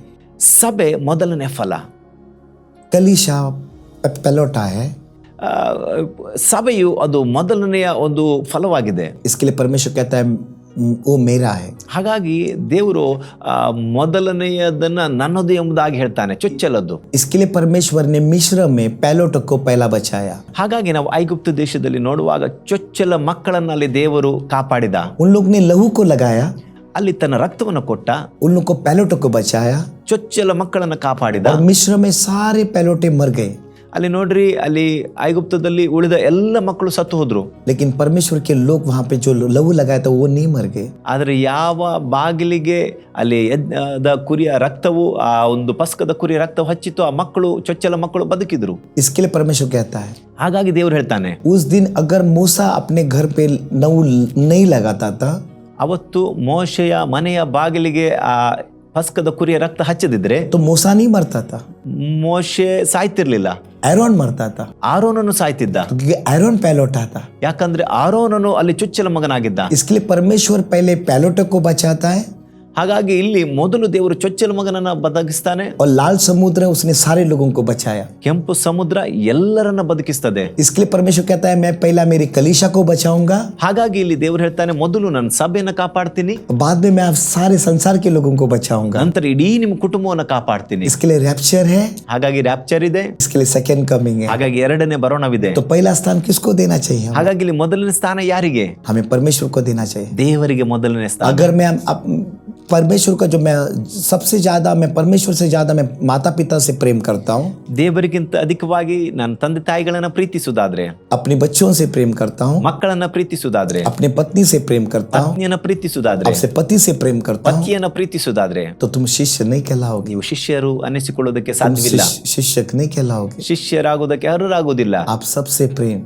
ಸಭೆ ಮೊದಲನೇ ಫಲ, कलीशा पहलोटा है, ಆ, ಸಭೆಯು ಅದು ಮೊದಲನೆಯ ಒಂದು ಫಲವಾಗಿದೆ. इसके लिए परमेश्वर कहता है वो मेरा है। ಹಾಗಾಗಿ ದೇವರು ಮೊದಲನೆಯದನ್ನ ನನ್ನದು ಎಂಬುದಾಗಿ ಹೇಳ್ತಾನೆ, ಚೊಚ್ಚಲದ್ದು. इसके लिए परमेश्वर ने मिस्र में पहलोट को पहला बचाया। ಹಾಗಾಗಿ ನಾವು ಐಗುಪ್ತ ದೇಶದಲ್ಲಿ ನೋಡುವಾಗ ಚೊಚ್ಚಲ ಮಕ್ಕಳನ್ನ ಅಲ್ಲಿ ದೇವರು ಕಾಪಾಡಿದ. उन लोग ने लहू को लगाया, ಅಲ್ಲಿ ತನ್ನ ರಕ್ತವನ್ನು ಕೊಟ್ಟ, उन लोग को पहलोट को बचाया, ಚೊಚ್ಚಲ ಮಕ್ಕಳನ್ನ ಕಾಪಾಡಿದ. और मिस्र में सारे पहलोटे मर गए, ಅಲ್ಲಿ ನೋಡ್ರಿ, ಅಲ್ಲಿ ಐಗುಪ್ತದಲ್ಲಿ ಉಳಿದ ಎಲ್ಲ ಮಕ್ಕಳು ಸತ್ತು ಹೋದ್ರು. लेकिन परमेश्वर के लोग वहां पे जो लहू लगाया था वो नहीं मर गए। ಆದರೆ ಯಾವ ಬಾಗಿಲಿಗೆ ಅಲ್ಲಿ ಯಜ್ಞದ ಕುರಿಯ ರಕ್ತವು, ಆ ಒಂದು ಪಸ್ಕದ ಕುರಿಯ ರಕ್ತವು ಹಚ್ಚಿತ್ತು, ಆ ಮಕ್ಕಳು, ಚೊಚ್ಚಲ ಮಕ್ಕಳು ಬದುಕಿದ್ರು. इसके लिए परमेश्वर कहता है ಹಾಗಾಗಿ ದೇವರು ಹೇಳ್ತಾನೆ, उस दिन अगर मूसा अपने घर पे लहू नहीं लगाता था, ಅವತ್ತು ಮೋಶೆಯ ಮನೆಯ ಬಾಗಿಲಿಗೆ ಆ ಪಸ್ಕದ ಕುರಿಯ ರಕ್ತ ಹಚ್ಚದಿದ್ರೆ तो मूसा नहीं मरता था, ಮೋಶೆ ಸಾಯ್ತಿರ್ಲಿಲ್ಲ, एरोन मरता था, ಆರೋನನು ಸಾಯ್ತಿದ್ದ. क्योंकि एरोन पहलोटा था। ಯಾಕಂದ್ರೆ ಆರೋನನು ಅಲ್ಲಿ ಚೊಚ್ಚಲ ಮಗನಾಗಿದ್ದ. इसके लिए परमेश्वर पहले पहलोटे को बचाता है, ಹಾಗಾಗಿ ಇಲ್ಲಿ ಮೊದಲು ದೇವರು ಚೊಚ್ಚಲ ಮಗನನ್ನ ಬದುಕಿಸ್ತಾನೆ. और लाल समुद्र उसने सारे लोगों को बचाया। ಕೆಂಪು ಸಮುದ್ರ ಎಲ್ಲರನ್ನ ಬದುಕಿಸ್ತದೆ. इसके लिए परमेश्वर कहता है मैं पहला मेरी कलीशा को बचाऊंगा, ಹಾಗಾಗಿ ಇಲ್ಲಿ ದೇವರು ಹೇಳ್ತಾನೆ, ಮೊದಲು ನನ್ನ ಸಭೆಯನ್ನ ಕಾಪಾಡ್ತೀನಿ, बाद में मैं सारे संसार के लोगों को बचाऊंगा। ನಂತರ ಇಡೀ ನಿಮ್ಮ ಕುಟುಂಬವನ್ನ ಕಾಪಾಡ್ತೀನಿ. इसके लिए रैप्चर है, ಹಾಗಾಗಿ ರ್ಯಾಪ್ಚರ್ ಇದೆ, इसके लिए सेकंड कमिंग है। ಹಾಗಾಗಿ ಎರಡನೇ ಬರೋಣವಿದೆ. तो पहला स्थान किसको देना चाहिए? ಹಾಗಾಗಿ ಇಲ್ಲಿ ಮೊದಲನೇ ಸ್ಥಾನ ಯಾರಿಗೆ? हमें परमेश्वर को देना चाहिए। ದೇವರಿಗೆ ಮೊದಲನೇ ಸ್ಥಾನ. अगर मैं परमेश्वर का जो मैं सबसे ज्यादा, मैं परमेश्वर से ज्यादा मैं माता पिता से प्रेम करता हूँ, ದೇವರಿಗಿಂತ ಅಧಿಕವಾಗಿ ನಾನು ತಂದೆ ತಾಯಿಗಳನ್ನ ಪ್ರೀತಿಸುವುದಾದ್ರೆ, अपने बच्चों से प्रेम करता हूँ, ಮಕ್ಕಳನ್ನ ಪ್ರೀತಿಸುವುದಾದ್ರೆ, अपने पत्नी से प्रेम करता हूँ, ಪತ್ನಿಯನ್ನ ಪ್ರೀತಿಸುವುದಾದ್ರೆ, आपसे पति से प्रेम करता हूँ, ಪತಿಯನ್ನ ಪ್ರೀತಿಸುವುದಾದ್ರೆ, तो तुम शिष्य नहीं कहलाओगे, ನೀವು ಶಿಷ್ಯರು ಅನ್ನಿಸಿಕೊಳ್ಳೋದಕ್ಕೆ तुम ಸಾಧ್ಯವಿಲ್ಲ. शिक्षक नहीं कहलाओगे। ಶಿಷ್ಯರಾಗೋದಕ್ಕೆ ಅರ್ಹರಾಗೋದಿಲ್ಲ. आप सबसे प्रेम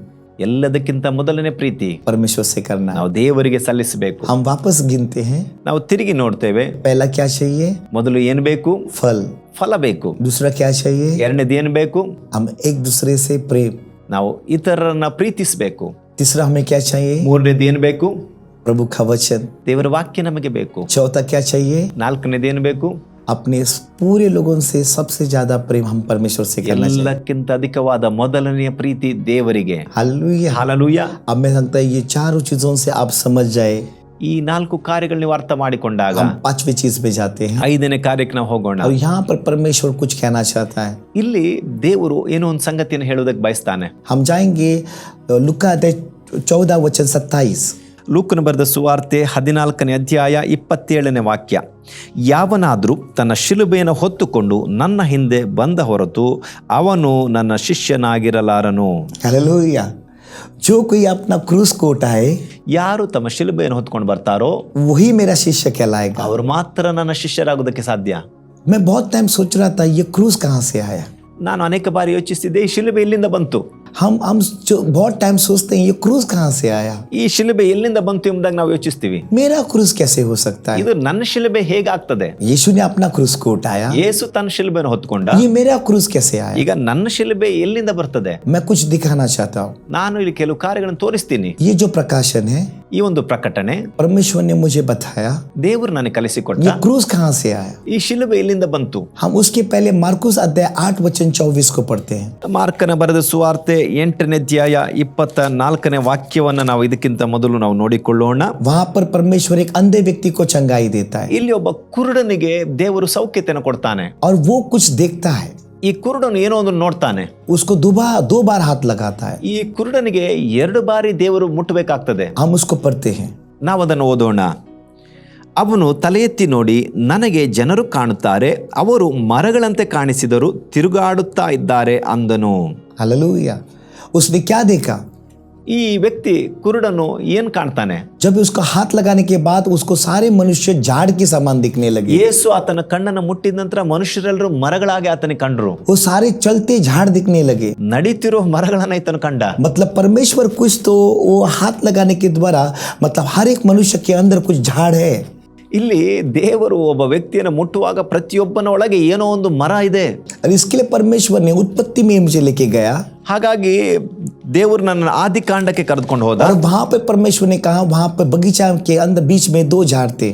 ಎಲ್ಲದಕ್ಕಿಂತ ಮೊದಲನೇ ಪ್ರೀತಿ परमेश्वर से करना है। ನಾವು ದೇವರಿಗೆ ಸಲ್ಲಿಸಬೇಕು. हम वापस गिनते हैं, ನಾವು ತಿರುಗಿ ನೋಡ್ತೇವೆ. पहला क्या चाहिए? ಮೊದಲು ಏನ್ ಬೇಕು? फल। ಫಲ ಬೇಕು. दूसरा क्या चाहिए? ಎರಡನೇದು ಏನ್ ಬೇಕು? हम एक दूसरे से प्रेम। ನಾವು ಇತರರನ್ನ ಪ್ರೀತಿಸಬೇಕು. तीसरा हमें क्या चाहिए? ಮೂರನೇದು ಏನ್ ಬೇಕು? प्रभु का वचन। ದೇವರ ವಾಕ್ಯ ನಮಗೆ ಬೇಕು. चौथा क्या चाहिए? ನಾಲ್ಕನೇದು ಏನ್ ಬೇಕು? अपने पूरे लोगों से सबसे ज्यादा प्रेम हम परमेश्वर से करना चाहिए। ಎಲ್ಲಕ್ಕಿಂತ ಅಧಿಕವಾದ ಮೊದಲನೆಯ ಪ್ರೀತಿ ದೇವರಿಗೆ. हालेलुया। ಹಾಲೆಲೂಯಾ. अब मैं लगता है ये चारों चीजों से आप समझ जाए, ಈ ನಾಲ್ಕು ಕಾರ್ಯಗಳು ನೀವು ಅರ್ಥ ಮಾಡಿಕೊಂಡಾಗ हम पांचवी चीज पे जाते हैं। ಐದನೇ ಕಾರ್ಯಕ್ಕೆ ನಾವು ಹೋಗೋಣ. और यहाँ पर परमेश्वर कुछ कहना चाहता है। ಇಲ್ಲಿ ದೇವರು ಏನೋ ಒಂದು ಸಂಗತಿಯನ್ನು ಹೇಳೋದಕ್ಕೆ ಬಯಸ್ತಾನೆ. हम जाएंगे लूका 14:27। ಲೂಕನು ಬರೆದ ಸುವಾರ್ತೆ 14ನೇ ಅಧ್ಯಾಯ 27ನೇ ವಾಕ್ಯ. ಯಾವನಾದರೂ ತನ್ನ ಶಿಲುಬೆಯನ್ನು ಹೊತ್ತುಕೊಂಡು ನನ್ನ ಹಿಂದೆ ಬಂದ ಹೊರತು ಅವನು ನನ್ನ ಶಿಷ್ಯನಾಗಿರಲಾರನು. हालेलुया। जो कोई अपना क्रूस को उठाए, ಯಾರು ತಮ್ಮ ಶಿಲುಬೆಯನ್ನು ಹೊತ್ಕೊಂಡು ಬರ್ತಾರೋ वही मेरा शिष्य कहलाएगा। ಅವರು ಮಾತ್ರ ನನ್ನ ಶಿಷ್ಯರಾಗೋದಕ್ಕೆ ಸಾಧ್ಯ. मैं बहुत टाइम सोच रहा था ये क्रूस कहाँ से आया। ನಾನು ಅನೇಕ ಬಾರಿ ಯೋಚಿಸಿದ್ದೆ, ಈ ಶಿಲುಬೆ ಎಲ್ಲಿಂದ ಬಂತು, हम जो बहुत टाइम सोचते हैं ये क्रूस कहाँ से आया, ಈ ಶಿಲುಬೆ ಎಲ್ಲಿಂದ ಬಂತು ಎಂಬುದಾಗಿ ನಾವು ಯೋಚಿಸ್ತೀವಿ. मेरा क्रूस कैसे हो सकता है। ಇದು ನನ್ನ ಶಿಲುಬೆ ಹೇಗಾಗ್ತದೆ, यीशु ने अपना क्रूस को उठाया, ಯೇಸು ತನ್ನ ಶಿಲುಬೆಯನ್ನು ಹೊತ್ಕೊಂಡ, ये मेरा क्रूस कैसे आया। ಈಗ ನನ್ನ ಶಿಲುಬೆ ಎಲ್ಲಿಂದ ಬರ್ತದೆ. मैं कुछ दिखाना चाहता हूँ। ನಾನು ಇಲ್ಲಿ ಕೆಲವು ಕಾರ್ಯಗಳನ್ನು ತೋರಿಸ್ತೀನಿ. ये जो प्रकाशन है, ಈ ಒಂದು ಪ್ರಕಟಣೆ परमेश्वर ने मुझे बताया ದೇವರು ನನಗೆ ಕಲಿಸಿಕೊಟ್ಟ. ये क्रूस कहाँ से आया। ಈ ಶಿಲುಬೆ ಎಲ್ಲಿಂದ ಬಂತು. हम उसके पहले मार्कुस अध्याय 8:24 को पढ़ते हैं। ಮಾರ್ಕನ ಬರೆದ ಸುವಾರ್ತೆ 8ನೇ ಅಧ್ಯಾಯ 24ನೇ ವಾಕ್ಯವನ್ನ ನಾವು ಇದಕ್ಕಿಂತ ಮೊದಲು ನಾವು ನೋಡಿಕೊಳ್ಳೋಣ. वहां पर परमेश्वर एक अंधे व्यक्ति को चंगाई देता है ಇಲ್ಲಿ ಒಬ್ಬ ಕುರುಡನಿಗೆ ದೇವರು ಸೌಖ್ಯತೆಯನ್ನು ಕೊಡ್ತಾನೆ. और वो कुछ देखता है, ಈ ಕುರುಡನು ಏನೋ ಒಂದು ನೋಡ್ತಾನೆ. उसको दो बार हाथ लगाता है। ಈ ಕುರುಡನಿಗೆ 2 ಬಾರಿ ದೇವರು ಮುಟ್ಟಬೇಕಾಗ್ತದೆ. हम उसको पढ़ते हैं। ನಾವು ಅದನ್ನು ಓದೋಣ. ಅವನು ತಲೆ ಎತ್ತಿ ನೋಡಿ, ನನಗೆ ಜನರು ಕಾಣುತ್ತಾರೆ, ಅವರು ಮರಗಳಂತೆ ಕಾಣಿಸಿದರು, ತಿರುಗಾಡುತ್ತಾ ಇದ್ದಾರೆ ಅಂದನು. हालेलुया। उसने क्या देखा। ಈ ವ್ಯಕ್ತಿ ಕುರುಡನು ಏನ್ ಕಾಣ್ತಾನೆ. जब उसको हाथ लगाने के बाद उसको सारे मनुष्य झाड़ के समान दिखने लगे। ಯೇಸು ಆತನ ಕಣ್ಣನ್ನು ಮುಟ್ಟಿದ ನಂತರ ಮನುಷ್ಯರೆಲ್ಲರೂ ಮರಗಳಾಗಿ ಆತನಿಗೆ ಕಂಡ್ರು. वो सारे चलते झाड़ दिखने लगे। ನಡೀತಿರೋ ಮರಗಳನ್ನ ಈತನು ಕಂಡ. मतलब परमेश्वर कुछ तो वो हाथ लगाने के द्वारा मतलब हर एक मनुष्य के अंदर कुछ झाड़ है। ಇಲ್ಲಿ ದೇವರು ಒಬ್ಬ ವ್ಯಕ್ತಿಯನ್ನು ಮುಟ್ಟುವಾಗ ಪ್ರತಿಯೊಬ್ಬನ ಒಳಗೆ ಏನೋ ಒಂದು ಮರ ಇದೆ. और इसके लिए परमेश्वर ने उत्पत्ति में मुझे लेके गया। ಹಾಗಾಗಿ ದೇವರು ನನ್ನ ಆದಿಕಾಂಡಕ್ಕೆ ಕರೆದುಕೊಂಡು ಹೋದ. और वहां पे परमेश्वर ने कहा वहां पे बगीचा के अंदर बीच में 2 झाड़ थे।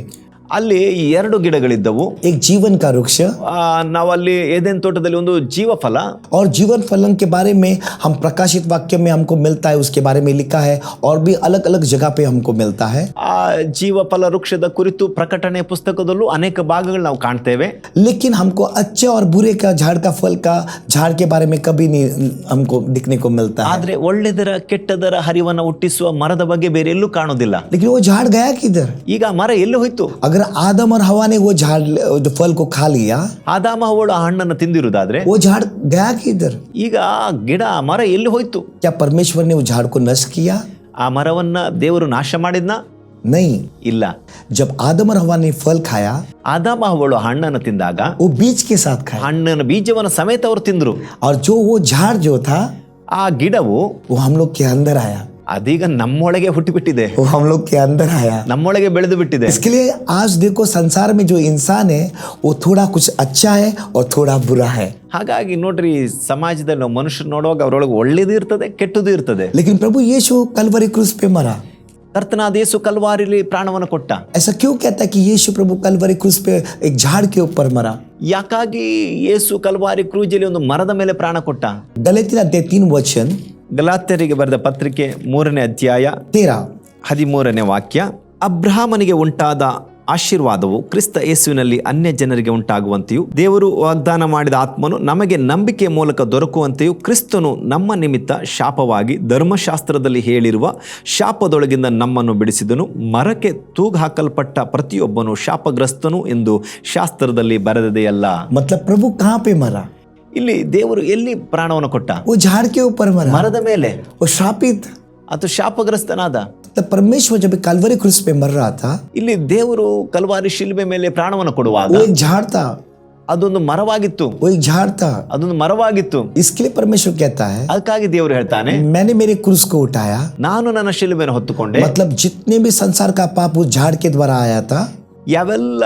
ಅಲ್ಲಿ 2 ಗಿಡಗಳಿದ್ದವು. एक जीवन का वृक्ष ನಾವಲ್ಲಿ ಏದೆನ್ ತೋಟದಲ್ಲಿ ಒಂದು ಜೀವಫಲ. और जीवन फलन के बारे में हम प्रकाशित वाक्य में हमको मिलता है, उसके बारे में लिखा है और भी अलग अलग जगह पे हमको मिलता है। ಆ ಜೀವಫಲ ವೃಕ್ಷದ ಕುರಿತು ಪ್ರಕಟಣೆ ಪುಸ್ತಕದಲ್ಲೂ ಅನೇಕ ಭಾಗಗಳು ನಾವು ಕಾಣ್ತೇವೆ. लेकिन हमको अच्छे और बुरे का झाड़ का फल का झाड़ के बारे में कभी नहीं हमको दिखने को मिलता है। ಆದ್ರೆ ಒಳ್ಳೆದರ ಕೆಟ್ಟದರ ಹರಿವನ್ನು ಹುಟ್ಟಿಸುವ ಮರದ ಬಗ್ಗೆ ಬೇರೆ ಎಲ್ಲೂ ಕಾಣೋದಿಲ್ಲ. लेकिन वो झाड़ गया किधर। ಈಗ ಆ ಮರ ಎಲ್ಲಿ ಹೋಯ್ತು. अगर आदम और हवा ने वो झाड़ जो फल को खा लिया, ಆದಾಮ ಹವ್ವಳು ಆ ಹಣ್ಣನ್ನು ತಿಂದಿರುವುದಾದ್ರೆ वो झाड़ गया किधर। ಈಗ ಗಿಡ ಮರ ಎಲ್ಲಿ ಹೋಯ್ತು. क्या परमेश्वर ने वो झाड़ को नष्ट किया। ಆ ಮರವನ್ನ ದೇವರು ನಾಶ ಮಾಡಿದ್ನ. नहीं। ಇಲ್ಲ. जब आदम और हवा ने फल खाया, ಆದಾಮ ಹವ್ವಳು ಹಣ್ಣನ್ನು ತಿಂದಾಗ वो बीज के साथ खाया ಹಣ್ಣಿನ ಬೀಜವನ್ನು ಸಮೇತ ಅವರು ತಿಂದ್ರು. और जो वो झाड़ जो था ಆ ಗಿಡವು वो हम लोग के अंदर आया। ಅದೀಗ ನಮ್ಮೊಳಗೆ ಹುಟ್ಟಿಬಿಟ್ಟಿದೆ, वो हम लोग के अंदर आया। ನಮ್ಮೊಳಗೆ ಬೆಳೆದು ಬಿಟ್ಟಿದೆ. इसके लिए आज देखो संसार में जो इंसान है वो थोड़ा कुछ अच्छा है और थोड़ा बुरा है। ಹಾಗಾಗಿ ನೋಡ್ರಿ, ಸಮಾಜದಲ್ಲಿ ನಾವು ಮನುಷ್ಯರು ನೋಡುವಾಗ ಅವರೊಳಗೆ ಒಳ್ಳೇದು ಇರ್ತದೆ, ಕೆಟ್ಟದ್ದು ಇರ್ತದೆ. लेकिन प्रभु यीशु कलवरी क्रूस पे मरा। ಕರ್ತನಾದ ಯೇಸು ಕಲ್ವಾರಿಲಿ ಪ್ರಾಣವನ್ನು ಕೊಟ್ಟ. ऐसा क्यों कहता है कि यीशु प्रभु कलवरी क्रूस पे एक झाड़ के ऊपर मरा। ಯಾಕಾಗಿ ಯೇಸು ಕಲ್ವಾರಿ ಕ್ರೂಜಲ್ಲಿ ಒಂದು ಮರದ ಮೇಲೆ ಪ್ರಾಣ ಕೊಟ್ಟ. गलातियर अध्याय 3 ಗಲಾತ್ಯರಿಗೆ ಬರೆದ ಪತ್ರಿಕೆ 3ನೇ ಅಧ್ಯಾಯ 13ನೇ ವಾಕ್ಯ. ಅಬ್ರಹಾಮನಿಗೆ ಉಂಟಾದ ಆಶೀರ್ವಾದವು ಕ್ರಿಸ್ತ ಯೇಸುವಿನಲ್ಲಿ ಅನ್ಯ ಜನರಿಗೆ ಉಂಟಾಗುವಂತೆಯೂ ದೇವರು ವಾಗ್ದಾನ ಮಾಡಿದ ಆತ್ಮನು ನಮಗೆ ನಂಬಿಕೆಯ ಮೂಲಕ ದೊರಕುವಂತೆಯೂ ಕ್ರಿಸ್ತನು ನಮ್ಮ ನಿಮಿತ್ತ ಶಾಪವಾಗಿ ಧರ್ಮಶಾಸ್ತ್ರದಲ್ಲಿ ಹೇಳಿರುವ ಶಾಪದೊಳಗಿಂದ ನಮ್ಮನ್ನು ಬಿಡಿಸಿದನು. ಮರಕ್ಕೆ ತೂಗು ಹಾಕಲ್ಪಟ್ಟ ಪ್ರತಿಯೊಬ್ಬನು ಶಾಪಗ್ರಸ್ತನು ಎಂದು ಶಾಸ್ತ್ರದಲ್ಲಿ ಬರೆದಿದೆಯಲ್ಲ. मतलब प्रभु कहाँ पे मरा। ಇಲ್ಲಿ ದೇವರು ಎಲ್ಲಿ ಪ್ರಾಣವನ್ನು ಕೊಟ್ಟ. वो झाड़ के ऊपर मरा, ಮರದ ಮೇಲೆ. वो शापित ಅದು ಶಾಪಗ್ರಸ್ತನಾದ. तब परमेश्वर जब कलवरी क्रूस पे मर रहा था, ಇಲ್ಲಿ ದೇವರು ಕಲ್ವಾರಿ ಶಿಲ್ಬೆ ಮೇಲೆ ಪ್ರಾಣವನ್ನು ಕೊಡುವಾಗ वो एक झाड़ था, ಅದೊಂದು ಮರವಾಗಿತ್ತು. वो एक झाड़ था। ಅದೊಂದು ಮರವಾಗಿತ್ತು. इसके लिए परमेश्वर कहता है ಅದಕ್ಕಾಗಿ ದೇವರು ಹೇಳ್ತಾನೆ, मैंने मेरे क्रूस को उठाया। ನಾನು ನನ್ನ ಶಿಲುಬೆಯನ್ನು ಹೊತ್ತುಕೊಂಡೆ. मतलब जितने भी संसार का पाप उस झाड़ के द्वारा आया था, ಯಾವೆಲ್ಲ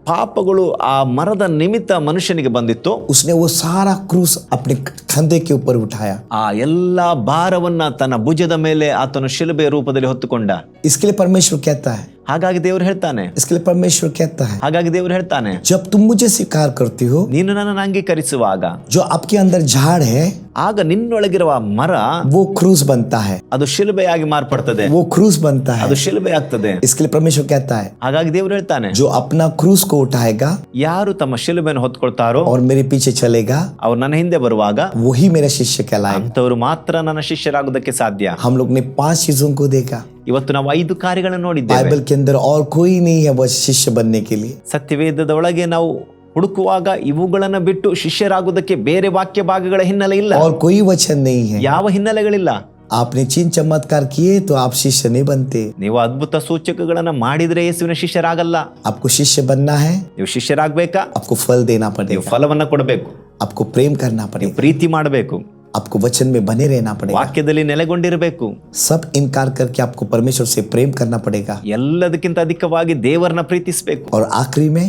ಪಾಪಗಳು ಆ ಮರದ ನಿಮಿತ್ತ ಮನುಷ್ಯನಿಗೆ ಬಂದಿತ್ತು, उसने वो सारा क्रूस अपने कंधे के ऊपर उठाया। ಆ ಎಲ್ಲ ಭಾರವನ್ನ ತನ್ನ ಭುಜದ ಮೇಲೆ ಆತನು ಶಿಲುಬೆಯ ರೂಪದಲ್ಲಿ ಹೊತ್ತುಕೊಂಡ. इसके लिए परमेश्वर कहता है, ಹಾಗಾಗಿ ದೇವರು ಹೇಳ್ತಾನೆ, इसके लिए परमेश्वर कहता है, ಹಾಗಾಗಿ ದೇವರು ಹೇಳ್ತಾನೆ, जब तुम मुझे स्वीकार करती हो, ನೀನು ನನ್ನನ್ನು ಅಂಗೀಕರಿಸುವಾಗ जो आपके अंदर झाड़ है, ಆಗ ನಿನ್ನೊಳಗಿರುವ ಮರ वो क्रूस बनता है, ಅದು ಶಿಲುಬೆಯಾಗಿ ಮಾರ್ಪಡ್ತದೆ, वो क्रूस बनता है। ಅದು ಶಿಲುಬೆ ಆಗ್ತದೆ. इसके लिए परमेश्वर कहता है, ಹಾಗಾಗಿ ದೇವರು ಹೇಳ್ತಾನೆ, जो अपना क्रूस को उठाएगा ಯಾರು ತಮ್ಮ ಶಿಲುಬೆಯನ್ನು ಹೊತ್ಕೊಳ್ತಾರೋ और मेरे पीछे चलेगा, ಅವ್ರು ನನ್ನ ಹಿಂದೆ ಬರುವಾಗ वही मेरा शिष्य कहलाएगा। ಅಂತವರು ಮಾತ್ರ ನನ್ನ ಶಿಷ್ಯರಾಗುವುದಕ್ಕೆ ಸಾಧ್ಯ. हम लोग ने 5 चीजों को देखा। ಇವತ್ತು ನಾವು 5 ಕಾರ್ಯಗಳನ್ನು ನೋಡಿದ್ದೇವೆ. बाइबल के अंदर और कोई नहीं है वो शिष्य बनने के लिए। ಸತ್ಯವೇದದ ಒಳಗೆ ನಾವು ಹುಡುಕುವಾಗ ಇವುಗಳನ್ನು ಬಿಟ್ಟು ಶಿಷ್ಯರಾಗುವುದಕ್ಕೆ ಬೇರೆ ವಾಕ್ಯ ಭಾಗಗಳ ಹಿನ್ನೆಲೆ ಇಲ್ಲ, और कोई वचन नहीं है। ಯಾವ ಹಿನ್ನೆಲೆಗಳಿಲ್ಲ. आपने चिन्ह चमत्कार किए तो आप शिष्य नहीं बनते। ನೀವು ಅದ್ಭುತ ಸೂಚಕಗಳನ್ನ ಮಾಡಿದ್ರೆ ಯೇಸುವಿನ ಶಿಷ್ಯರಾಗಲ್ಲ. आपको शिष्य बनना है, ನೀವು ಶಿಷ್ಯರಾಗಬೇಕಾ? आपको फल देना ನೀವು पड़ेगा, ಫಲವನ್ನ ಕೊಡಬೇಕು, आपको प्रेम करना ನೀವು पड़ेगा, ಪ್ರೀತಿ ಮಾಡಬೇಕು, आपको वचन में बने रहना पड़ेगा। ವಾಕ್ಯದಲ್ಲಿ ನೆಲೆಗೊಂಡಿರಬೇಕು. सब इनकार करके आपको परमेश्वर से प्रेम करना पड़ेगा। ಎಲ್ಲದಕ್ಕಿಂತ ಅಧಿಕವಾಗಿ ದೇವರನ್ನ ಪ್ರೀತಿಸಬೇಕು. और आखिरी में